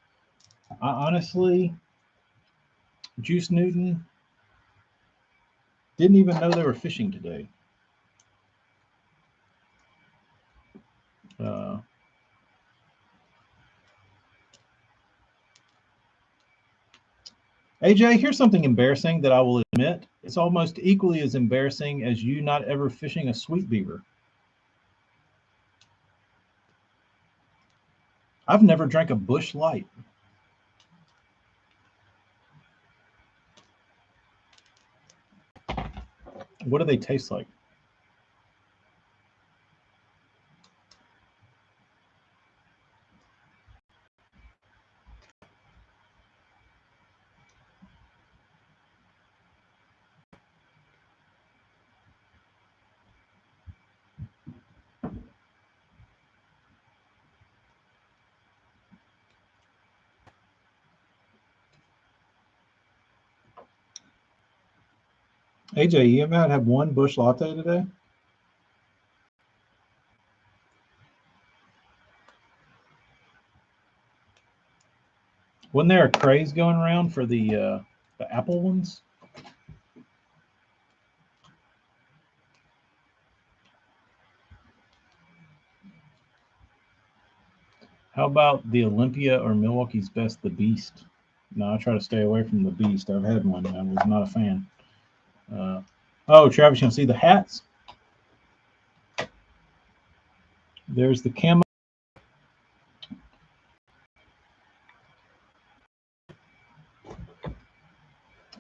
I honestly, Juice Newton, didn't even know they were fishing today. AJ, here's something embarrassing that I will admit. It's almost equally as embarrassing as you not ever fishing a sweet beaver. I've never drank a Busch Light. What do they taste like? AJ, you haven't had one Busch Latte today? Wasn't there a craze going around for the apple ones? How about the Olympia or Milwaukee's Best, the Beast? No, I try to stay away from the Beast. I've had one. I was not a fan. Oh, Travis, you want to see the hats? There's the camo.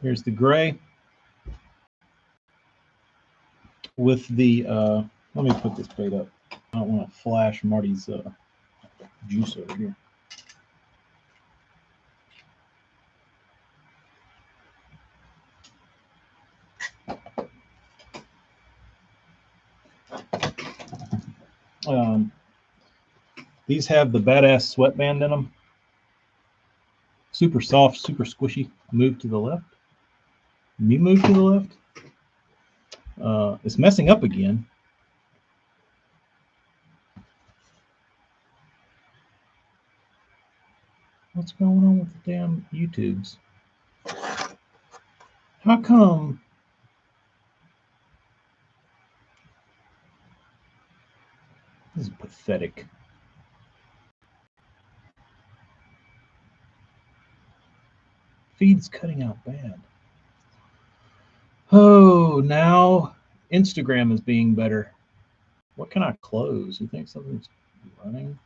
Here's the gray with the, let me put this bait up. I don't want to flash Marty's juice over here. These have the badass sweatband in them. Super soft, super squishy. Move to the left. Me move to the left. It's messing up again. What's going on with the damn YouTubes? How come? This is pathetic. Feed's cutting out bad. Oh, now Instagram is being better. What can I close? You think something's running?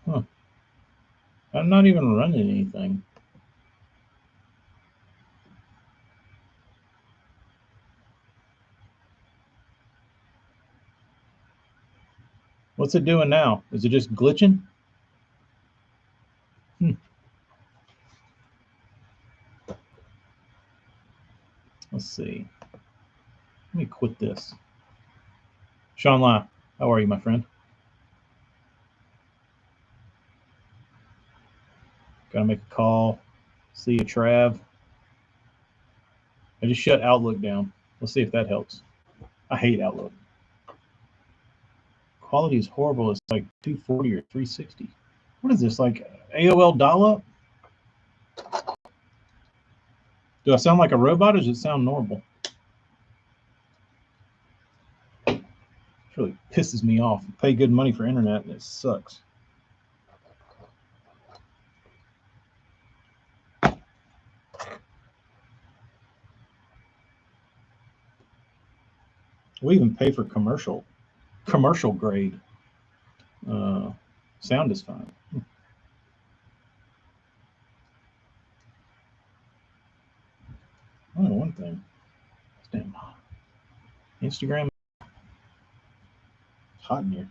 Huh. I'm not even running anything. What's it doing now? Is it just glitching? Let's see. Let me quit this. Sean Lai, how are you, my friend? Gotta make a call. See you, Trav. I just shut Outlook down. Let's see if that helps. I hate Outlook. Quality is horrible. It's like 240 or 360. What is this, like AOL dial-up? Do I sound like a robot or does it sound normal? It really pisses me off. I pay good money for internet and it sucks. We even pay for commercial grade. Sound is fine. I know one thing. Damn. Instagram. It's hot in here.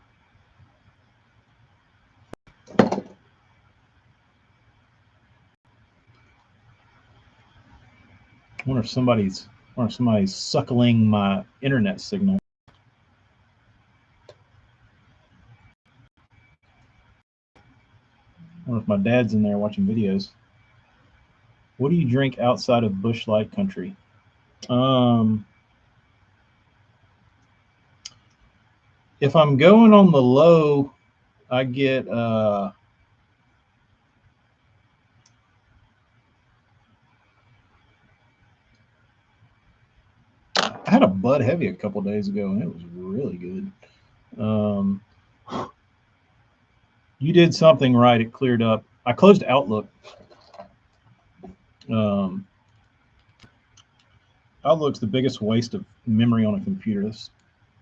I wonder if somebody's suckling my internet signal. I wonder if my dad's in there watching videos. What do you drink outside of Busch Light Country? If I'm going on the low, I get I had a Bud Heavy a couple days ago and it was really good. You did something right. It cleared up. I closed Outlook. Outlook's the biggest waste of memory on a computer. That's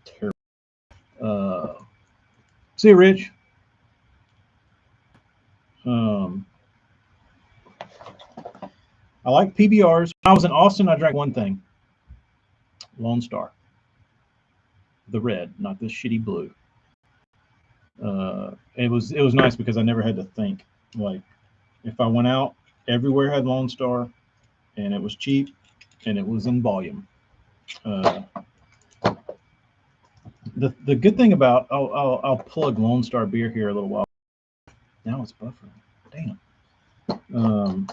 terrible. See you, Rich. I like PBRs. When I was in Austin, I drank one thing. Lone Star. The red, not this shitty blue. It was nice because I never had to think. Like, if I went out, everywhere had Lone Star, and it was cheap, and it was in volume. The good thing about I'll plug Lone Star beer here a little while. Now it's buffering. Damn.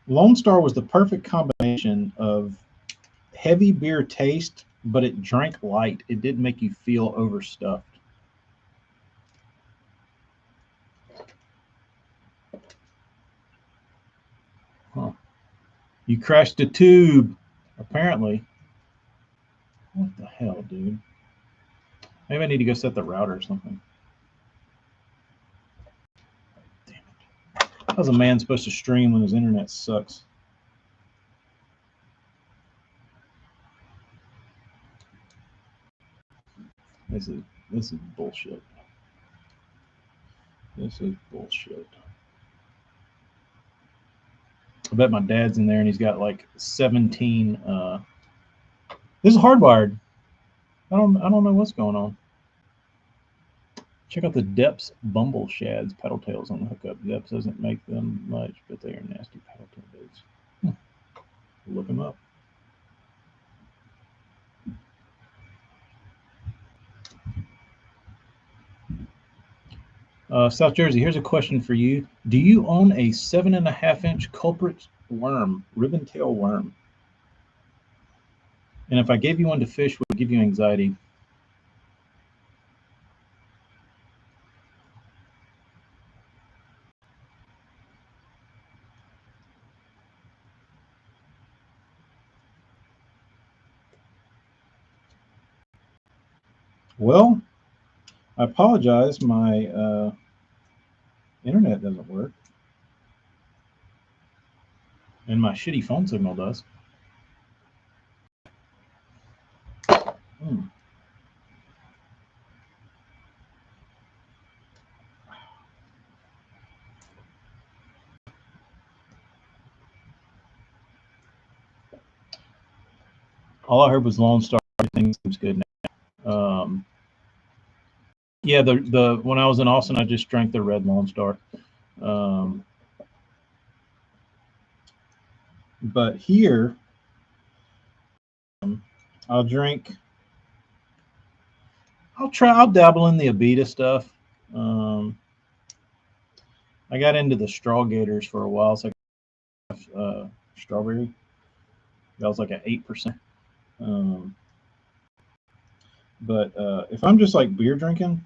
Lone Star was the perfect combination of heavy beer taste, but it drank light. It didn't make you feel overstuffed. Huh. You crashed a tube, apparently. What the hell, dude? Maybe I need to go set the router or something. Damn it. How's a man supposed to stream when his internet sucks? This is bullshit. This is bullshit. I bet my dad's in there and he's got like 17. This is hardwired. I don't know what's going on. Check out the Depths Bumble Shads paddle tails on the hookup. Depths doesn't make them much, but they are nasty paddle tail dudes. Look them up. South Jersey, here's a question for you. Do you own a 7.5-inch culprit worm, ribbon tail worm? And if I gave you one to fish, would it give you anxiety? Well, I apologize. My internet doesn't work. And my shitty phone signal does. All I heard was Lone Star. Everything seems good now. Yeah, the when I was in Austin, I just drank the Red Lone Star. But here, I'll drink. I'll dabble in the Abita stuff. I got into the Straw Gators for a while. It's like strawberry. That was like an 8%. But if I'm just like beer drinking,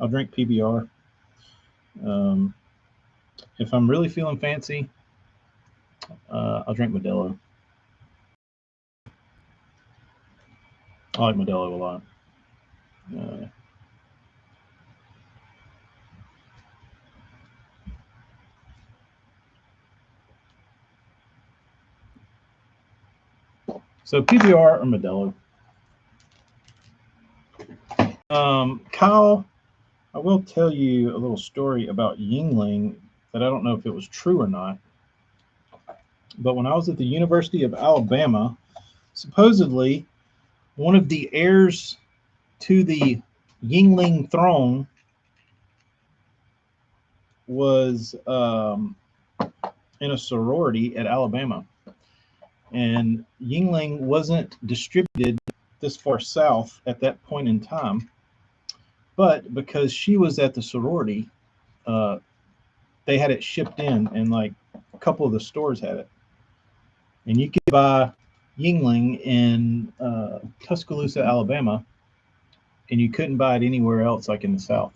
I'll drink PBR. If I'm really feeling fancy, I'll drink Modelo. I like Modelo a lot. So PBR or Modelo. Kyle, I will tell you a little story about Yuengling that I don't know if it was true or not. But when I was at the University of Alabama, supposedly one of the heirs to the Yuengling throne was in a sorority at Alabama. And Yuengling wasn't distributed this far south at that point in time. But because she was at the sorority, they had it shipped in, and like a couple of the stores had it. And you could buy Yuengling in Tuscaloosa, Alabama, and you couldn't buy it anywhere else, like in the South.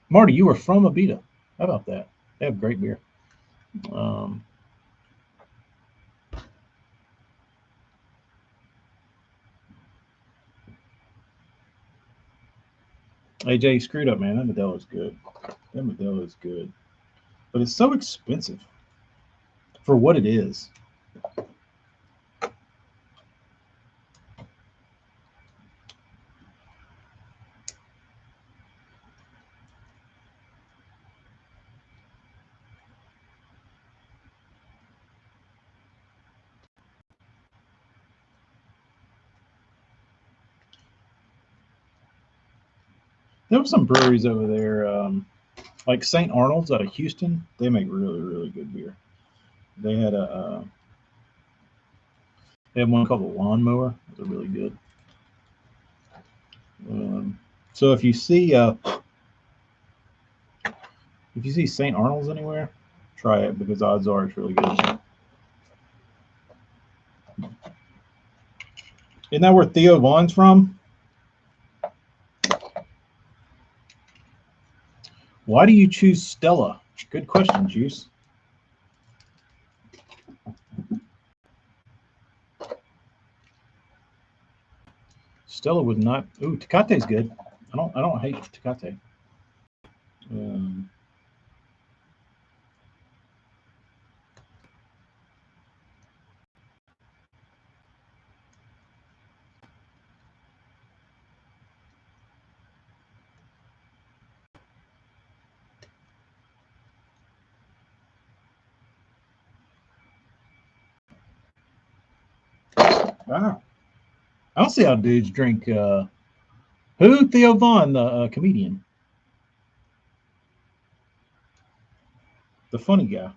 Marty, you were from Abita. How about that? They have great beer. AJ screwed up, man. That Modelo is good. That Modelo is good. But it's so expensive for what it is. There were some breweries over there, like St. Arnold's out of Houston. They make really, really good beer. They had they have one called the Lawnmower. They're really good. So if you see St. Arnold's anywhere, try it because odds are it's really good. Isn't that where Theo Vaughn's from? Why do you choose Stella? Good question, Juice. Stella would not. Ooh, Tecate's good. I don't hate Tecate. Wow. I don't see how dudes drink. Who? Theo Vaughn, the comedian, the funny guy.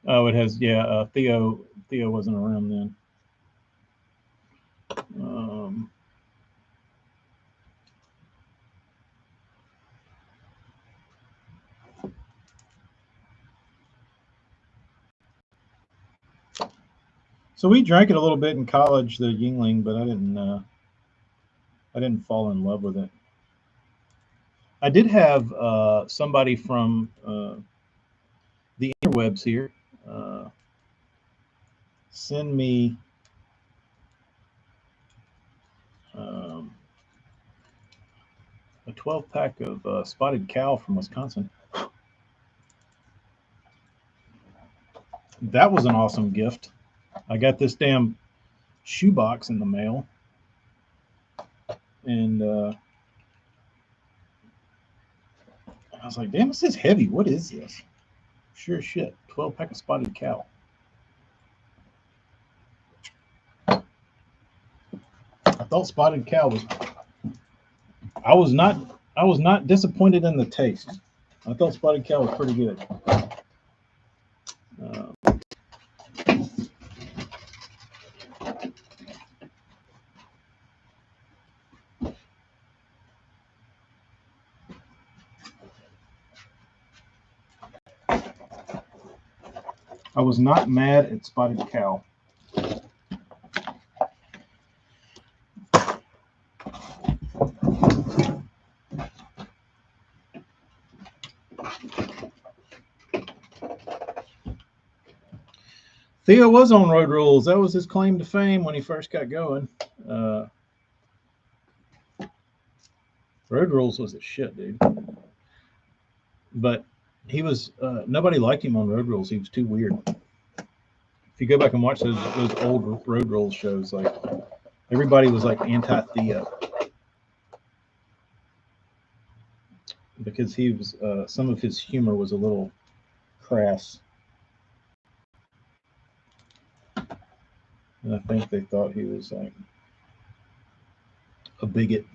Oh, it has. Yeah, Theo wasn't around then. So we drank it a little bit in college, the Yuengling, but I didn't fall in love with it. I did have somebody from the interwebs here send me a 12-pack of Spotted Cow from Wisconsin. That was an awesome gift. I got this damn shoebox in the mail, and I was like, "Damn, this is heavy. What is this?" Sure as shit, 12-pack of Spotted Cow. I thought Spotted Cow was. I was not disappointed in the taste. I thought Spotted Cow was pretty good. I was not mad at Spotted Cow. Theo was on Road Rules. That was his claim to fame when he first got going. Road Rules was the shit, dude. But he was nobody liked him on Road Rules. He was too weird. If you go back and watch those old Road Rules shows, like everybody was like anti-Theo because he was some of his humor was a little crass, and I think they thought he was like a bigot.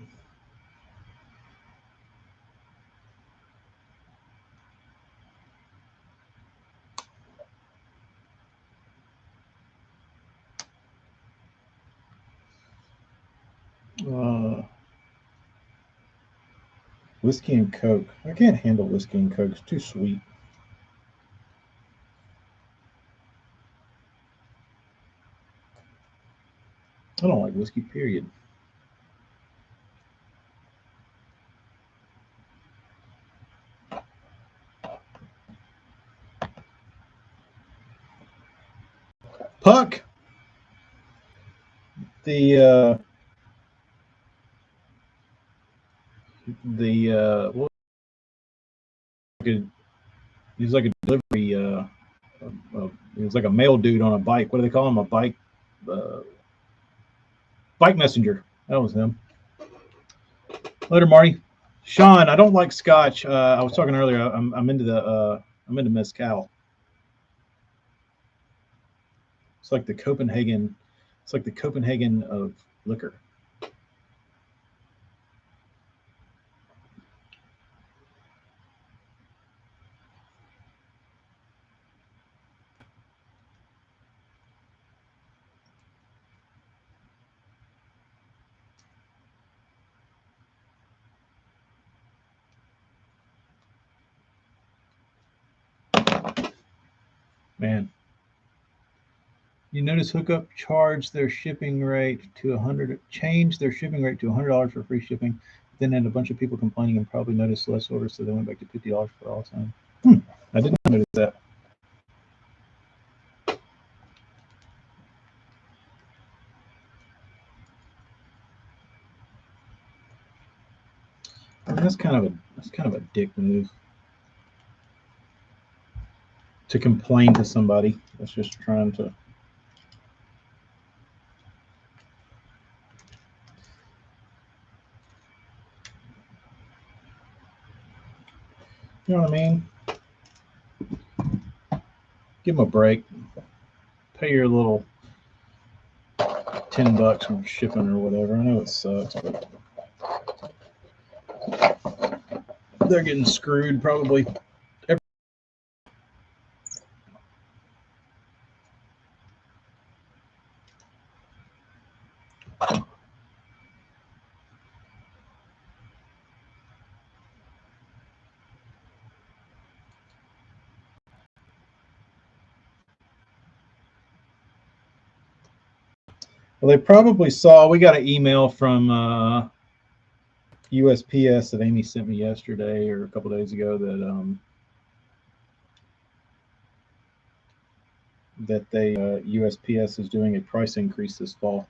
Whiskey and Coke. I can't handle whiskey and Coke. It's too sweet. I don't like whiskey, period. Puck. The he's like a delivery. He was like a mail dude on a bike. What do they call him? A bike messenger. That was him. Later, Marty. Sean, I don't like Scotch. I was talking earlier. I'm into mezcal. It's like the Copenhagen. It's like the Copenhagen of liquor. Man, you notice Hookup changed their shipping rate to $100 for free shipping. Then had a bunch of people complaining and probably noticed less orders, so they went back to $50 for all time. I didn't notice that. I mean, that's kind of a dick move to complain to somebody that's just trying to. You know what I mean? Give them a break. Pay your little $10 for shipping or whatever. I know it sucks, but they're getting screwed probably. Well, they probably saw. We got an email from USPS that Amy sent me yesterday or a couple days ago that USPS is doing a price increase this fall.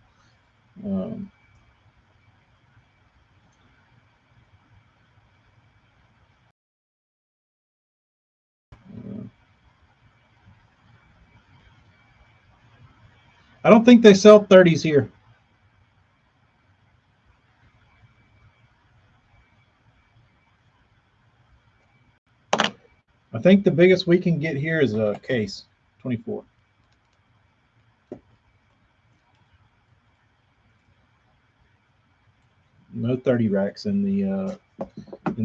I don't think they sell 30s here. I think the biggest we can get here is a case, 24. No 30 racks in the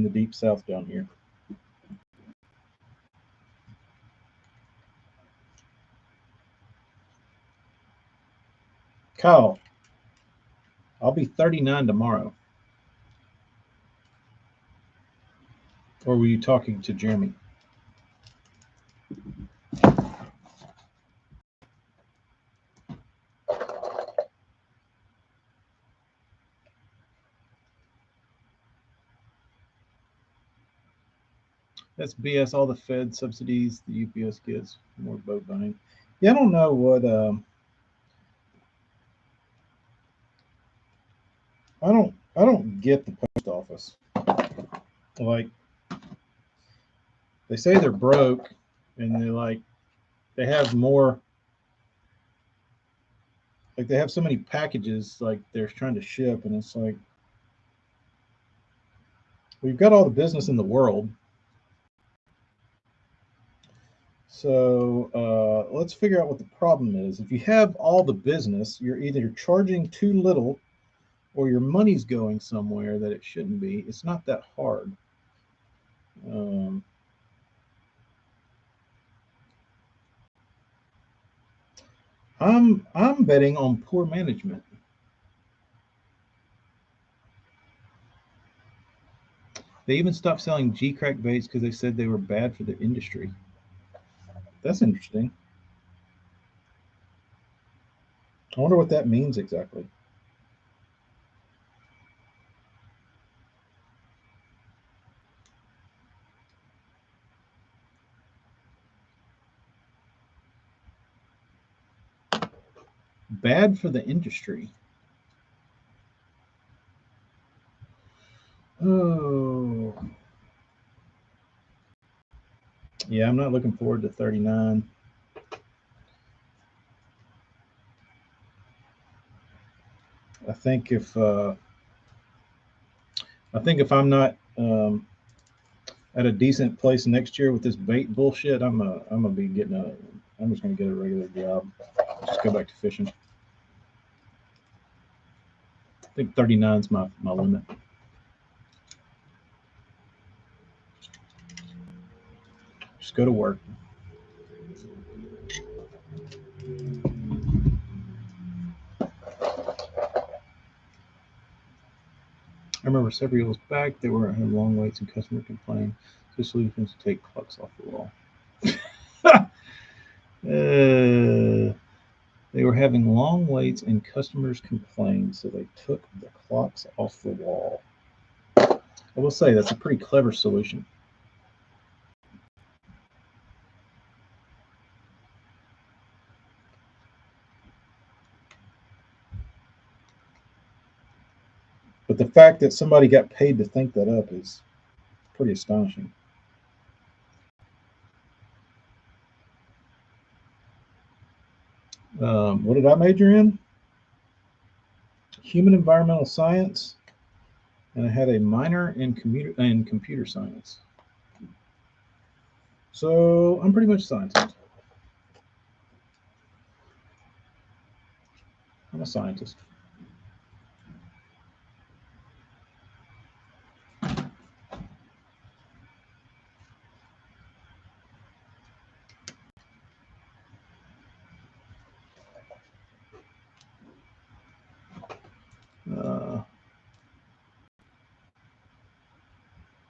deep south down here. Kyle, I'll be 39 tomorrow. Or were you talking to Jeremy? That's BS. All the Fed subsidies the UPS gets, more boat buying. Yeah, I don't know what. I don't get the post office. Like, they say they're broke, and they have more. Like, they have so many packages like they're trying to ship, and it's like we've got all the business in the world. So let's figure out what the problem is. If you have all the business, you're either charging too little or your money's going somewhere that it shouldn't be. It's not that hard. I'm betting on poor management. They even stopped selling G-crack baits because they said they were bad for the industry. That's interesting. I wonder what that means exactly. Bad for the industry. Oh. Yeah, I'm not looking forward to 39. I think if I'm not at a decent place next year with this bait bullshit, I'm gonna be getting I'm just gonna get a regular job. Just go back to fishing. I think 39 is my limit. Just go to work. I remember several years back, they were having long waits and customer complained. So solutions to take clocks off the wall. They were having long waits and customers complained, so they took the clocks off the wall. I will say that's a pretty clever solution. But the fact that somebody got paid to think that up is pretty astonishing. What did I major in? Human environmental science, and I had a minor in computer science. So I'm pretty much a scientist. I'm a scientist.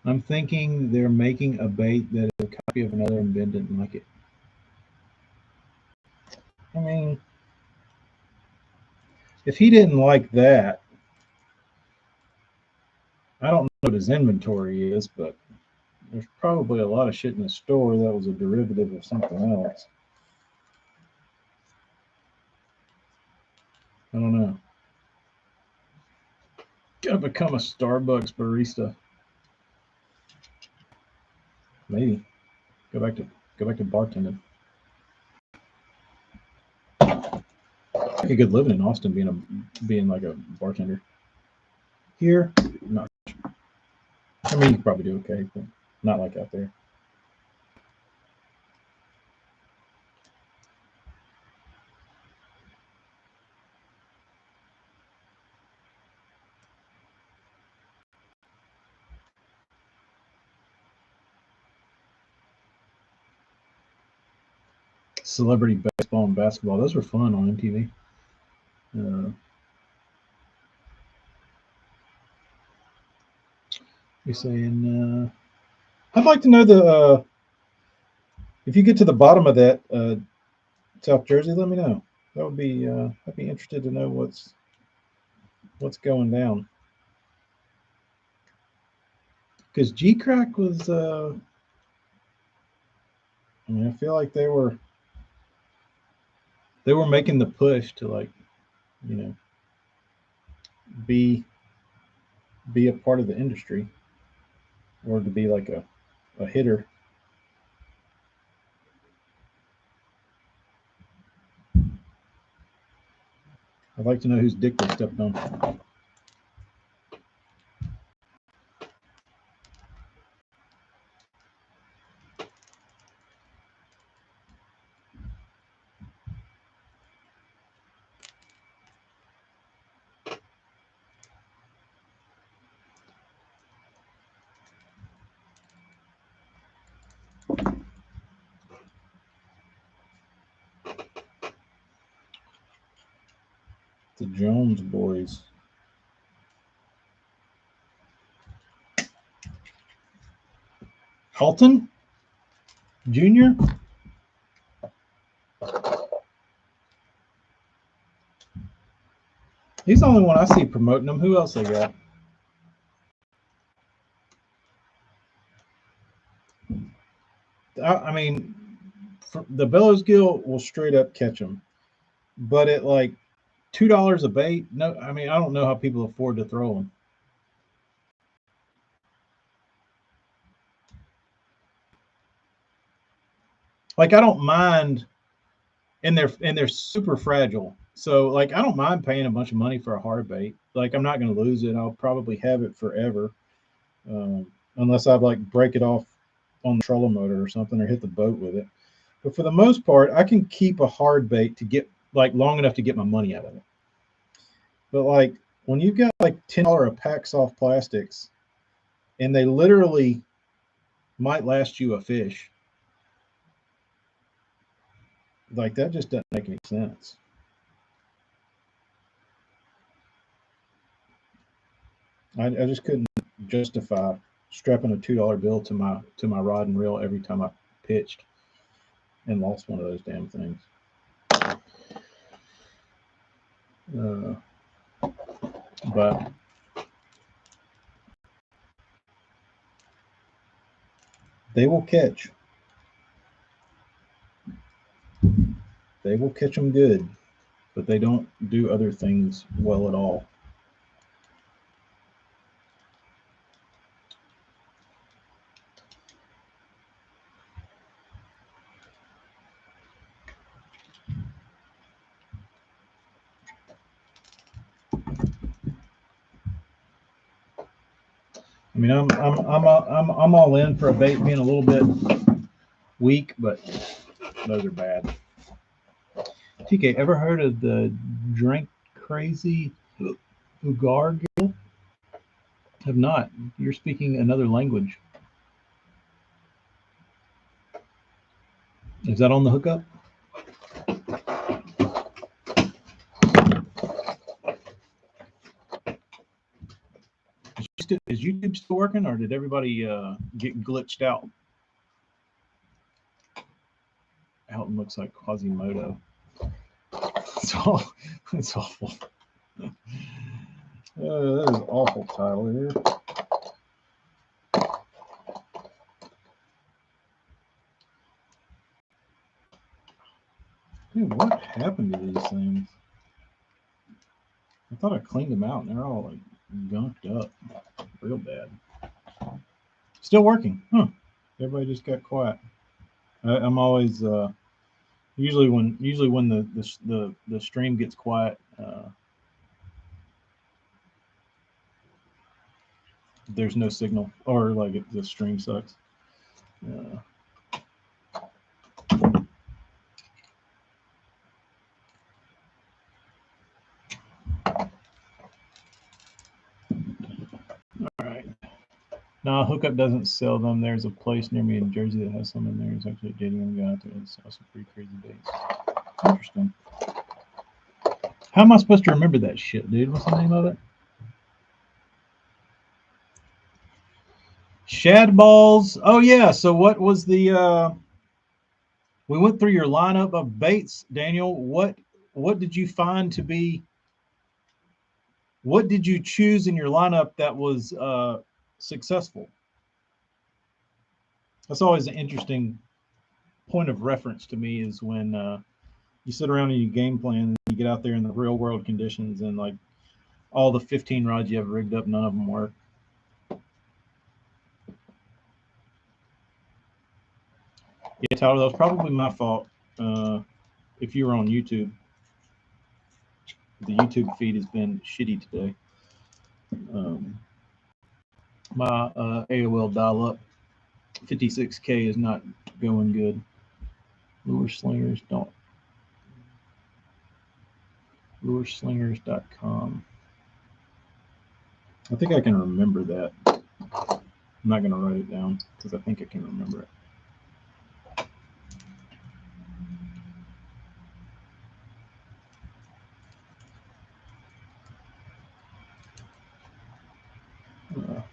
I'm thinking they're making a bait that is a copy of another and Ben didn't like it. I mean, if he didn't like that, I don't know what his inventory is, but there's probably a lot of shit in the store that was a derivative of something else. I don't know. Gotta become a Starbucks barista. Maybe go back to bartending. make a good living in Austin being like a bartender. Here, not. I mean, you could probably do okay, but not like out there. Celebrity baseball and basketball. Those were fun on MTV. You're saying, I'd like to know the if you get to the bottom of that South Jersey, let me know. That would be I'd be interested to know what's going down. Because G-Crack was I mean, I feel like they were making the push to, like, you know, be a part of the industry, or to be like a hitter. I'd like to know whose dick they stepped on. The Jones boys. Halton Jr. He's the only one I see promoting them. Who else they got? I mean, the Bellows Gill will straight up catch them, but at like $2 a bait, no. I mean, I don't know how people afford to throw them. Like, I don't mind, and they're super fragile. So, like, I don't mind paying a bunch of money for a hard bait. Like, I'm not going to lose it. I'll probably have it forever, unless I like break it off on the trolling motor or something, or hit the boat with it. But for the most part, I can keep a hard bait to get like long enough to get my money out of it. But like when you've got like $10 a pack soft plastics, and they literally might last you a fish, like that just doesn't make any sense. I just couldn't justify strapping a $2 bill to my rod and reel every time I pitched and lost one of those damn things. But they will catch. They will catch them good, but they don't do other things well at all. I mean, I'm all in for a bait being a little bit weak, but those are bad. TK, ever heard of the Drink Crazy Ugar Gill? Have not. You're speaking another language. Is that on the hookup? Is YouTube still working, or did everybody get glitched out? Alton looks like Quasimodo. It's awful. That is awful, Tyler. Dude, what happened to these things? I thought I cleaned them out, and they're all like gunked up, real bad. Still working, huh? Everybody just got quiet. I'm always Usually when the stream gets quiet, there's no signal, or like the stream sucks. All right. No, Hookup doesn't sell them. There's a place near me in Jersey that has some in there. It's actually a dating guy out there that sells some pretty crazy dates. Interesting. How am I supposed to remember that shit, dude? What's the name of it? Shad balls. Oh yeah. So what was the? We went through your lineup of baits, Daniel. What did you find to be? What did you choose in your lineup that was successful? That's always an interesting point of reference to me, is when you sit around and you game plan and you get out there in the real world conditions, and like all the 15 rods you have rigged up, none of them work. Yeah, Tyler, that was probably my fault. If you were on YouTube, the YouTube feed has been shitty today. My AOL dial-up 56K is not going good. Lure slingers don't. Lureslingers.com. I think I can remember that. I'm not going to write it down because I think I can remember it.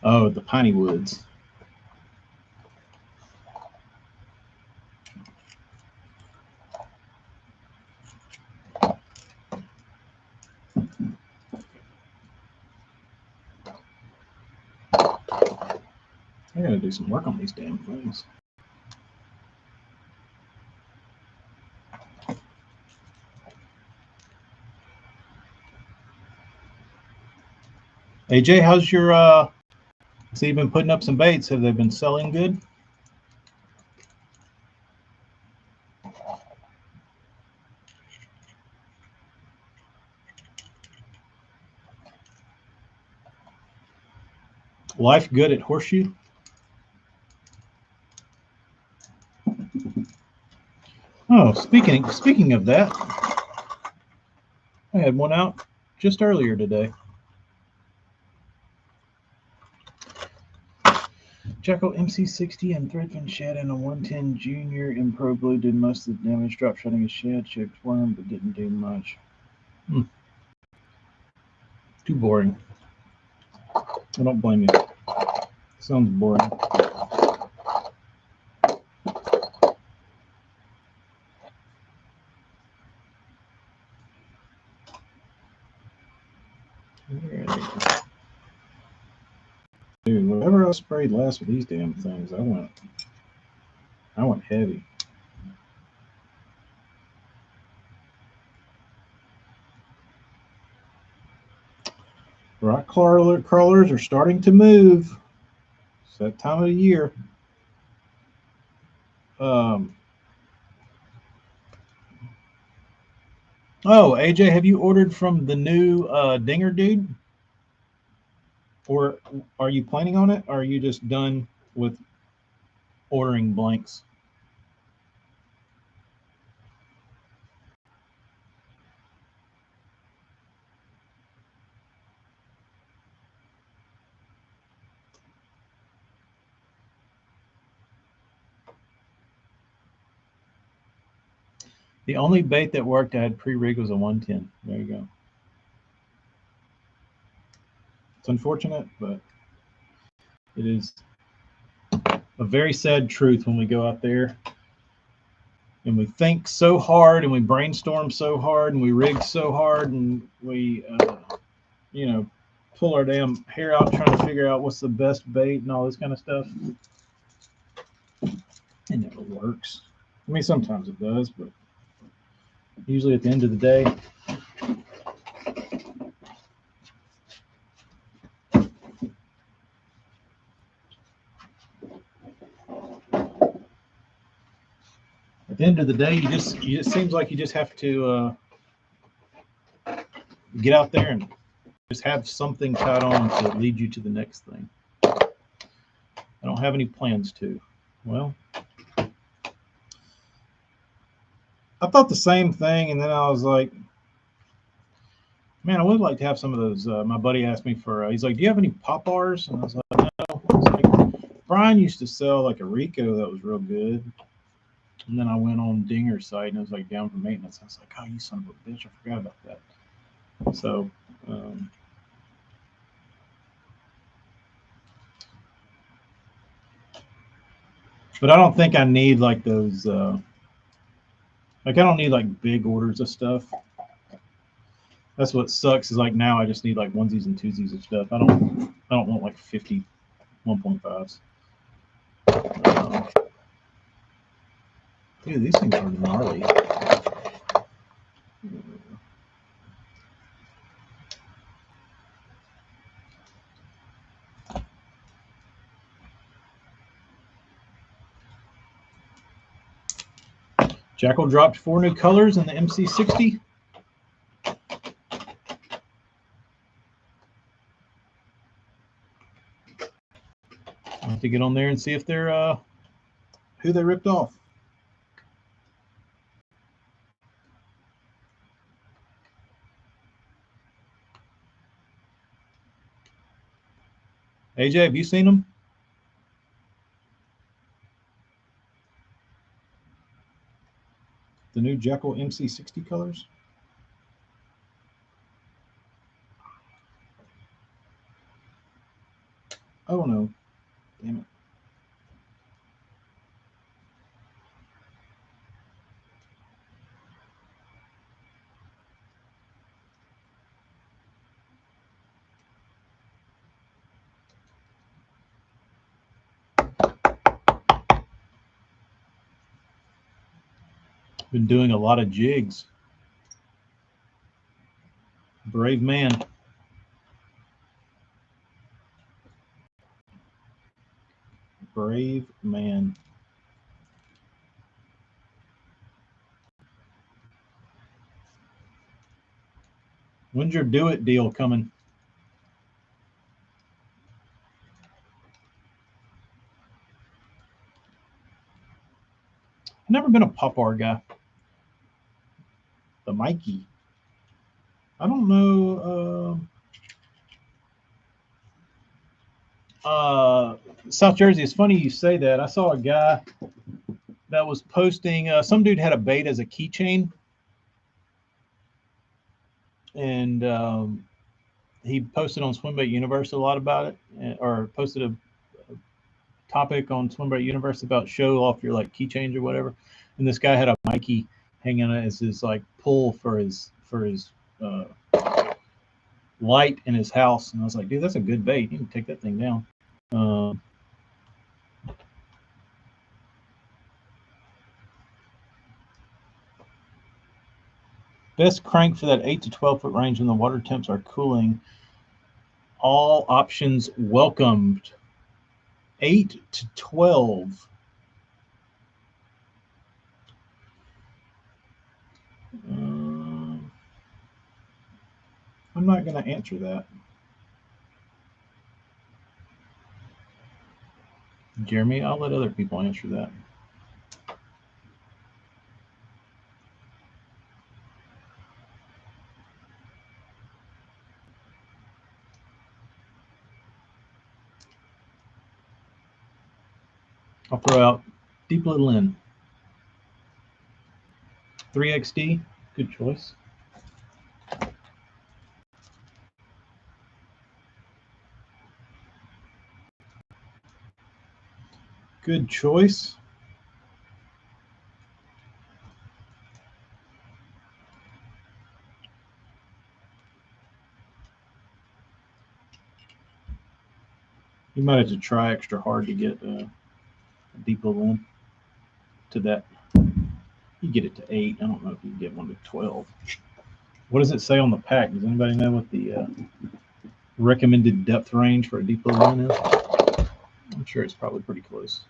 Oh, the Piney Woods. I gotta do some work on these damn things. AJ, how's your so you've been putting up some baits. Have they been selling good? Life good at Horseshoe? Oh, speaking of that, I had one out just earlier today. Jacko MC60 and Threadfin Shad and a 110 Junior in Pro Blue did most of the damage. Drop shotting a shad, checked worm, but didn't do much. Too boring. I don't blame you. Sounds boring. Dude, whatever I sprayed last with these damn things, I went heavy. Rock crawlers are starting to move. It's that time of the year. Oh, AJ, have you ordered from the new Dinger dude? Or are you planning on it? Or are you just done with ordering blanks? The only bait that worked I had pre-rig was a 110. There you go. It's unfortunate, but it is a very sad truth when we go out there and we think so hard and we brainstorm so hard and we rig so hard and we, pull our damn hair out trying to figure out what's the best bait and all this kind of stuff. It never works. I mean, sometimes it does, but usually at the end of the day, the end of the day, it seems like you just have to get out there and just have something tied on to lead you to the next thing. I don't have any plans to. Well, I thought the same thing, and then I was like, man, I would like to have some of those. My buddy asked me for, he's like, do you have any pop bars? And I was like, no. I was like, Brian used to sell like a Rico that was real good. And then I went on Dinger's site and it was like down for maintenance. I was like, oh, you son of a bitch, I forgot about that. So, but I don't think I need like those, like I don't need like big orders of stuff. That's what sucks is like now I just need like onesies and twosies of stuff. I don't want like 50 1.5s. Dude, these things are gnarly. Jackal dropped 4 new colors in the MC60. I'll have to get on there and see if they're who they ripped off. AJ, have you seen them? The new Jackal MC60 colors? Oh no. Damn it. Been doing a lot of jigs. Brave man. Brave man. When's your do it deal coming? I've never been a pop art guy. The Mikey. I don't know. South Jersey. It's funny you say that. I saw a guy that was posting. Some dude had a bait as a keychain, and he posted on Swimbait Universe a lot about it, or posted a topic on Swimbait Universe about show off your like keychains or whatever. And this guy had a Mikey hanging as his like pull for his light in his house, and I was like, dude, that's a good bait. You can take that thing down. Best crank for that 8 to 12 foot range when the water temps are cooling. All options welcomed. 8 to 12. I'm not going to answer that. Jeremy, I'll let other people answer that. I'll throw out Deep Little N. 3XD, good choice. Good choice. You might have to try extra hard to get a Deep Little N to that. You get it to 8. I don't know if you can get one to 12. What does it say on the pack? Does anybody know what the recommended depth range for a Deep Little N is? I'm sure it's probably pretty close.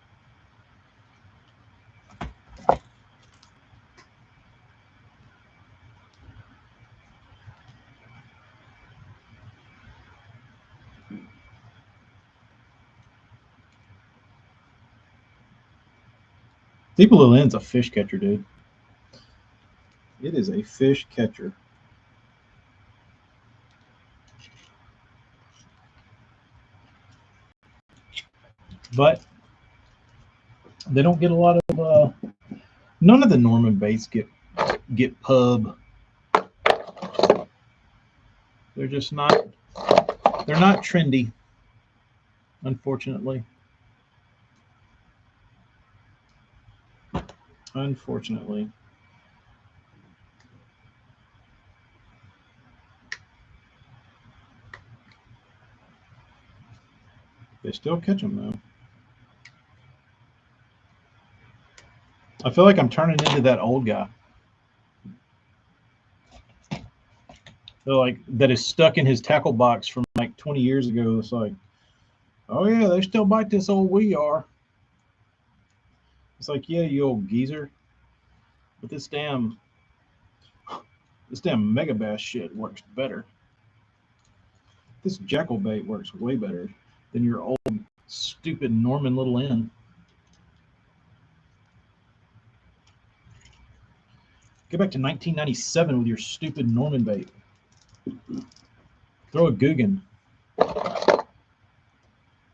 Steeple Lynn's a fish catcher, dude. It is a fish catcher. But they don't get a lot of none of the Norman baits get pub. They're just not trendy, unfortunately. Unfortunately. They still catch them though. I feel like I'm turning into that old guy. They're like that is stuck in his tackle box from like 20 years ago. It's like, oh yeah, they still bite this old we are. It's like, yeah, you old geezer. But this damn mega bass shit works better. This jackal bait works way better than your old stupid Norman Little N. Go back to 1997 with your stupid Norman bait. Throw a Guggen.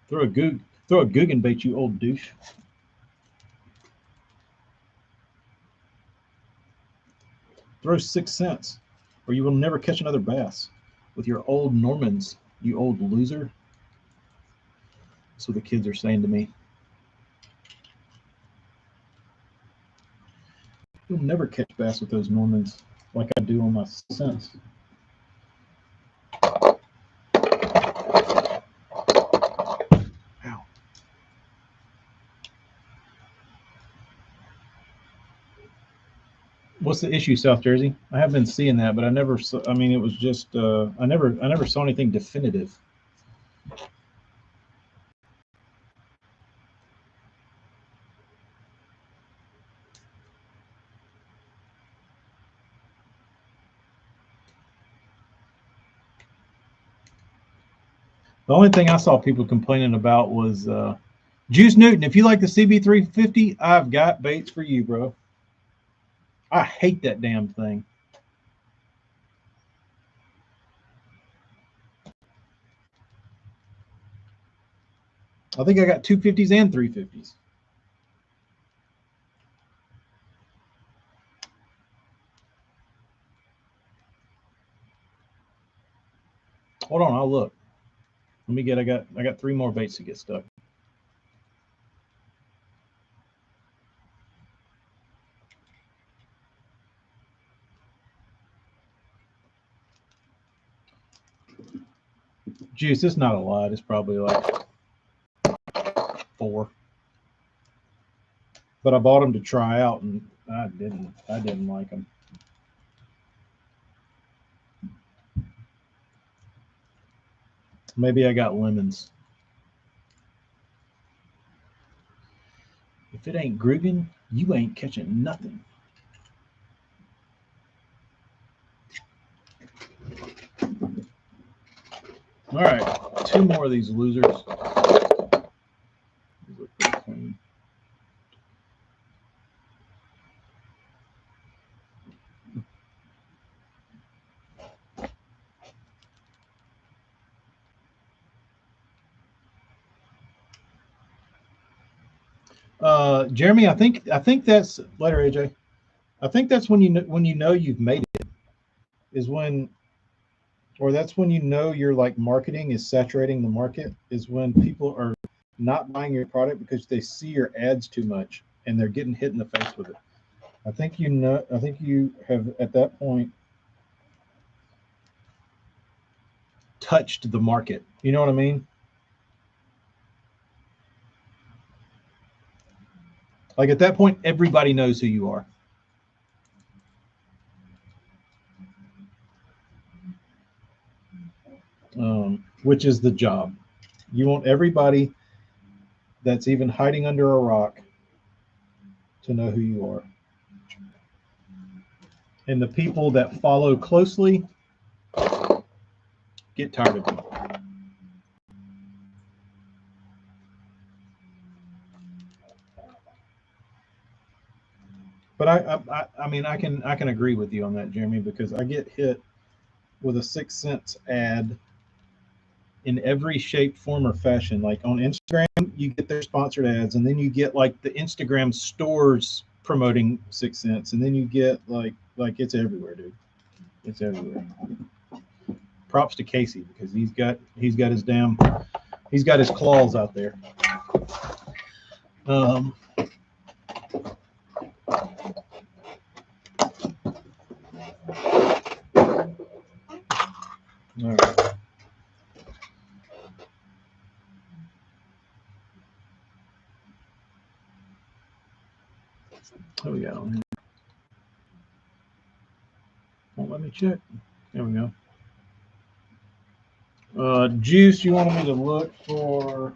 Throw a Guggen bait, you old douche. Throw 6 cents, or you will never catch another bass with your old Normans, you old loser. That's what the kids are saying to me. You'll never catch bass with those Normans like I do on my cents. Ow. What's the issue, South Jersey? I have been seeing that, but I never saw, I mean, it was just I never saw anything definitive. The only thing I saw people complaining about was Juice Newton. If you like the CB350, I've got baits for you, bro. I hate that damn thing. I think I got 250s and 350s. Hold on, I'll look. Let me get. I got 3 more baits to get stuck. Juice, it's not a lot. It's probably like 4. But I bought them to try out, and I didn't like them. Maybe I got lemons. If it ain't Grugan, you ain't catching nothing. All right, 2 more of these losers. These look pretty clean. Jeremy, I think that's later, AJ. I think that's when you know you've made it, is when, or that's when you know your like marketing is saturating the market, is when people are not buying your product because they see your ads too much and they're getting hit in the face with it. I think you have at that point touched the market. You know what I mean? Like at that point, everybody knows who you are. Which is the job. You want everybody that's even hiding under a rock to know who you are. And the people that follow closely get tired of you. But I mean, I can agree with you on that, Jeremy, because I get hit with a 6 cents ad in every shape, form, or fashion. Like on Instagram, you get their sponsored ads, and then you get like the Instagram stores promoting 6 cents, and then you get like it's everywhere, dude. It's everywhere. Props to Casey because he's got his claws out there. All right. Oh yeah. Won't let me check. There we go. Juice, you wanted me to look for.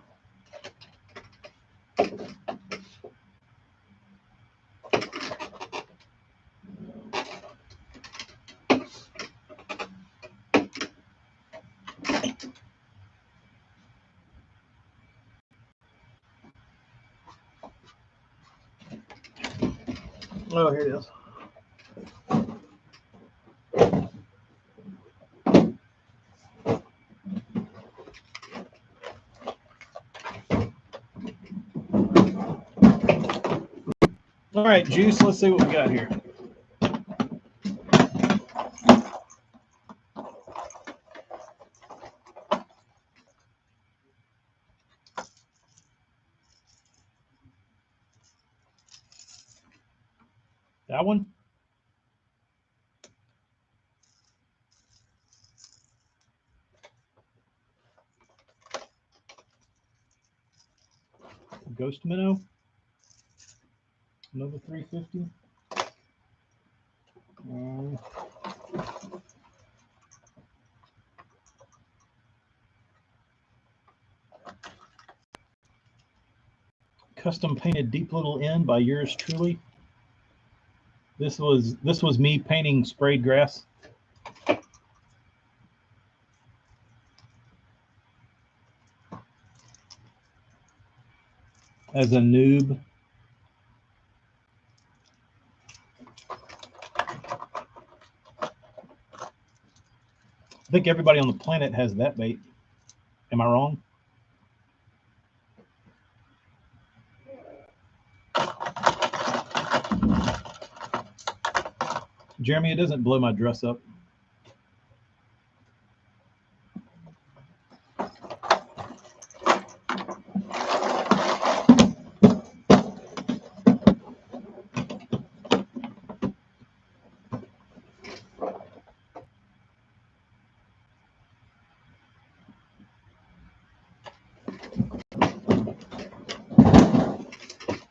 Oh, here it is. All right, Juice, let's see what we got here. That one? Ghost Minnow? Nova 350? Custom painted Deep Little End by yours truly. This was me painting sprayed grass. As a noob. I think everybody on the planet has that bait. Am I wrong? Jeremy, it doesn't blow my dress up.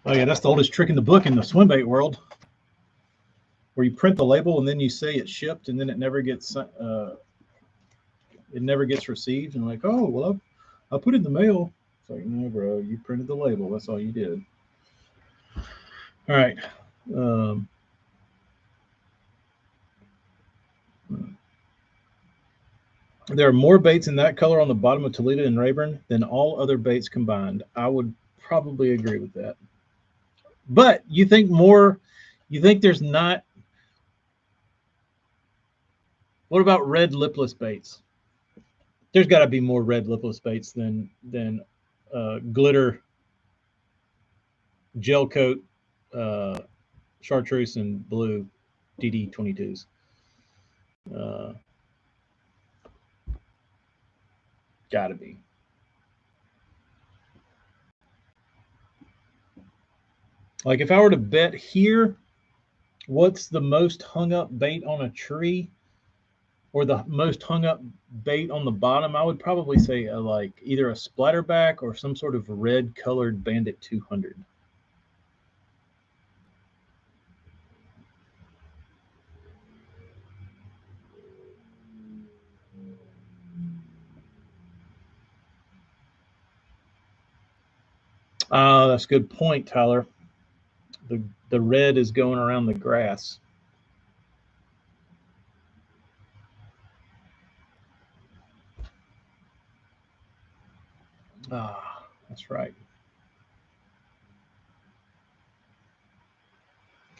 Oh yeah, that's the oldest trick in the book in the swim bait world, where you print the label and then you say it's shipped, and then it never gets received. And like, oh well, I put it in the mail. It's like, no, bro, you printed the label. That's all you did. All right. There are more baits in that color on the bottom of Toledo and Rayburn than all other baits combined. I would probably agree with that. But you think there's not. What about red lipless baits? There's got to be more red lipless baits than glitter, gel coat, chartreuse, and blue DD22s. Gotta be. Like if I were to bet here, what's the most hung up bait on a tree, or the most hung up bait on the bottom? I would probably say like either a splatterback or some sort of red colored Bandit 200. That's a good point, Tyler. The red is going around the grass. That's right.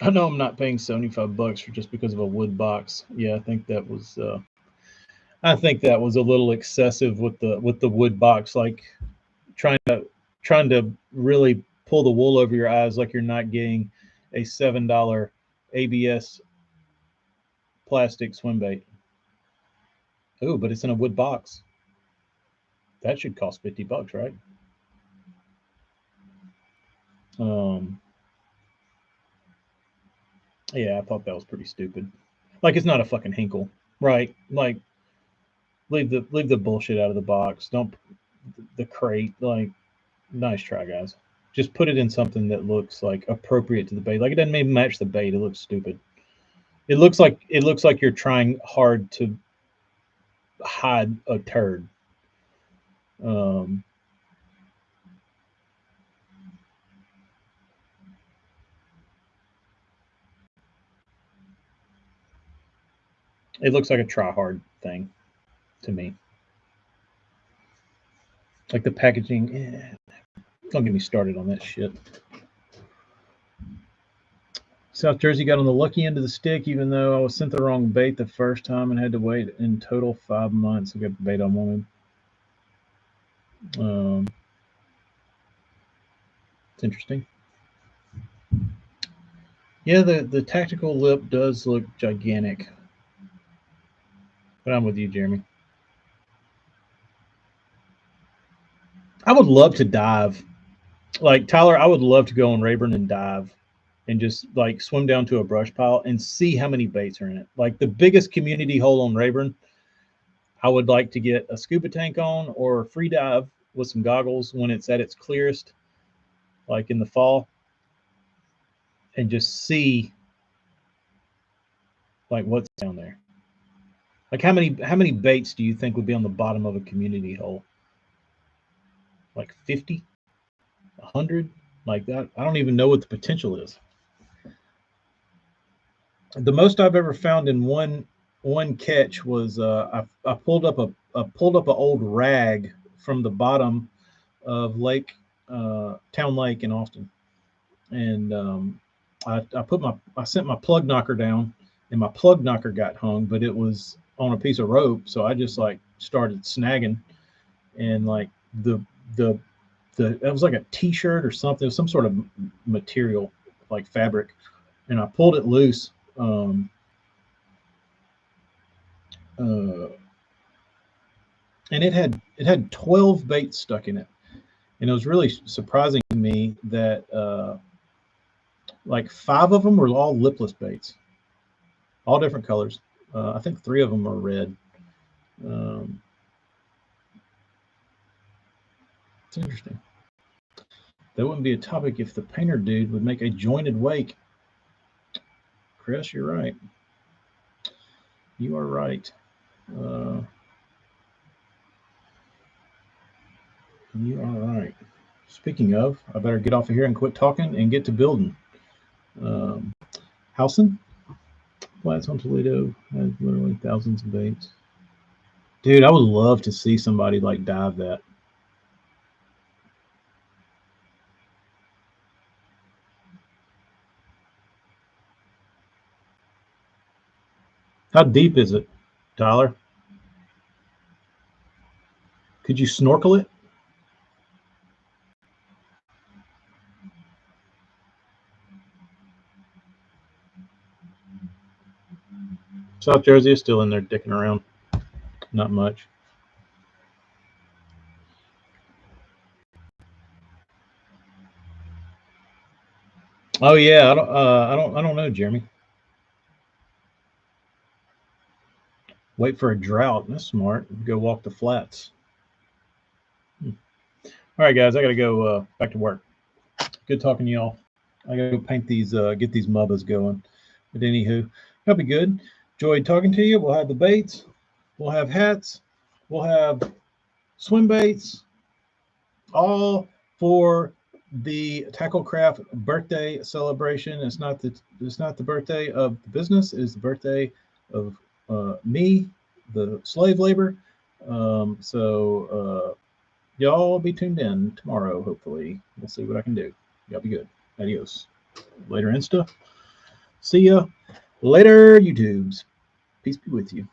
I know I'm not paying $75 for just because of a wood box. Yeah, I think that was a little excessive with the wood box, like trying to really pull the wool over your eyes, like you're not getting a $7 ABS plastic swim bait. Oh, but it's in a wood box. That should cost $50, right? Um, yeah, I thought that was pretty stupid. Like it's not a fucking Hinkle, right? Like leave the bullshit out of the box. Don't the crate. Like nice try, guys. Just put it in something that looks like appropriate to the bait. Like it doesn't maybe match the bait. It looks stupid. It looks like you're trying hard to hide a turd. Um, it looks like a try hard thing to me. Like the packaging. Don't get me started on that shit. South Jersey got on the lucky end of the stick, even though I was sent the wrong bait the first time and had to wait in total 5 months to get the bait I wanted. It's interesting. Yeah, the tactical lip does look gigantic. But I'm with you, Jeremy. I would love to dive. Like Tyler, I would love to go on Rayburn and dive and just like swim down to a brush pile and see how many baits are in it. Like the biggest community hole on Rayburn, I would like to get a scuba tank on or a free dive with some goggles when it's at its clearest, like in the fall, and just see like what's down there. Like how many baits do you think would be on the bottom of a community hole? Like 50, 100, like that. I don't even know what the potential is. The most I've ever found in one catch was I pulled up an old rag from the bottom of Town Lake in Austin, and I sent my plug knocker down, and my plug knocker got hung, but it was on a piece of rope, so I just like started snagging, and like the it was like a t-shirt or something, some sort of material like fabric, and I pulled it loose. Uh, and it had 12 baits stuck in it, and it was really surprising to me that like 5 of them were all lipless baits, all different colors. I think 3 of them are red. Um, it's interesting. That wouldn't be a topic if the painter dude would make a jointed wake. Chris, you're right. You are right. Uh, you are right. Speaking of, I better get off of here and quit talking and get to building. Howson, Flats on Toledo has literally thousands of baits. Dude, I would love to see somebody like dive that. How deep is it, Tyler? Could you snorkel it? South Jersey is still in there dicking around. Not much. Oh yeah, I don't know, Jeremy. Wait for a drought. That's smart. Go walk the flats. All right, guys, I gotta go back to work. Good talking to y'all. I gotta go paint these, get these mubbas going. But anywho, that'll be good. Enjoyed talking to you. We'll have the baits. We'll have hats. We'll have swim baits, all for the Tackle Craft birthday celebration. It's not the birthday of the business. It's the birthday of me, the slave labor. Y'all be tuned in tomorrow. Hopefully, we'll see what I can do. Y'all be good. Adios. Later, Insta. See ya later, YouTubes. Peace be with you.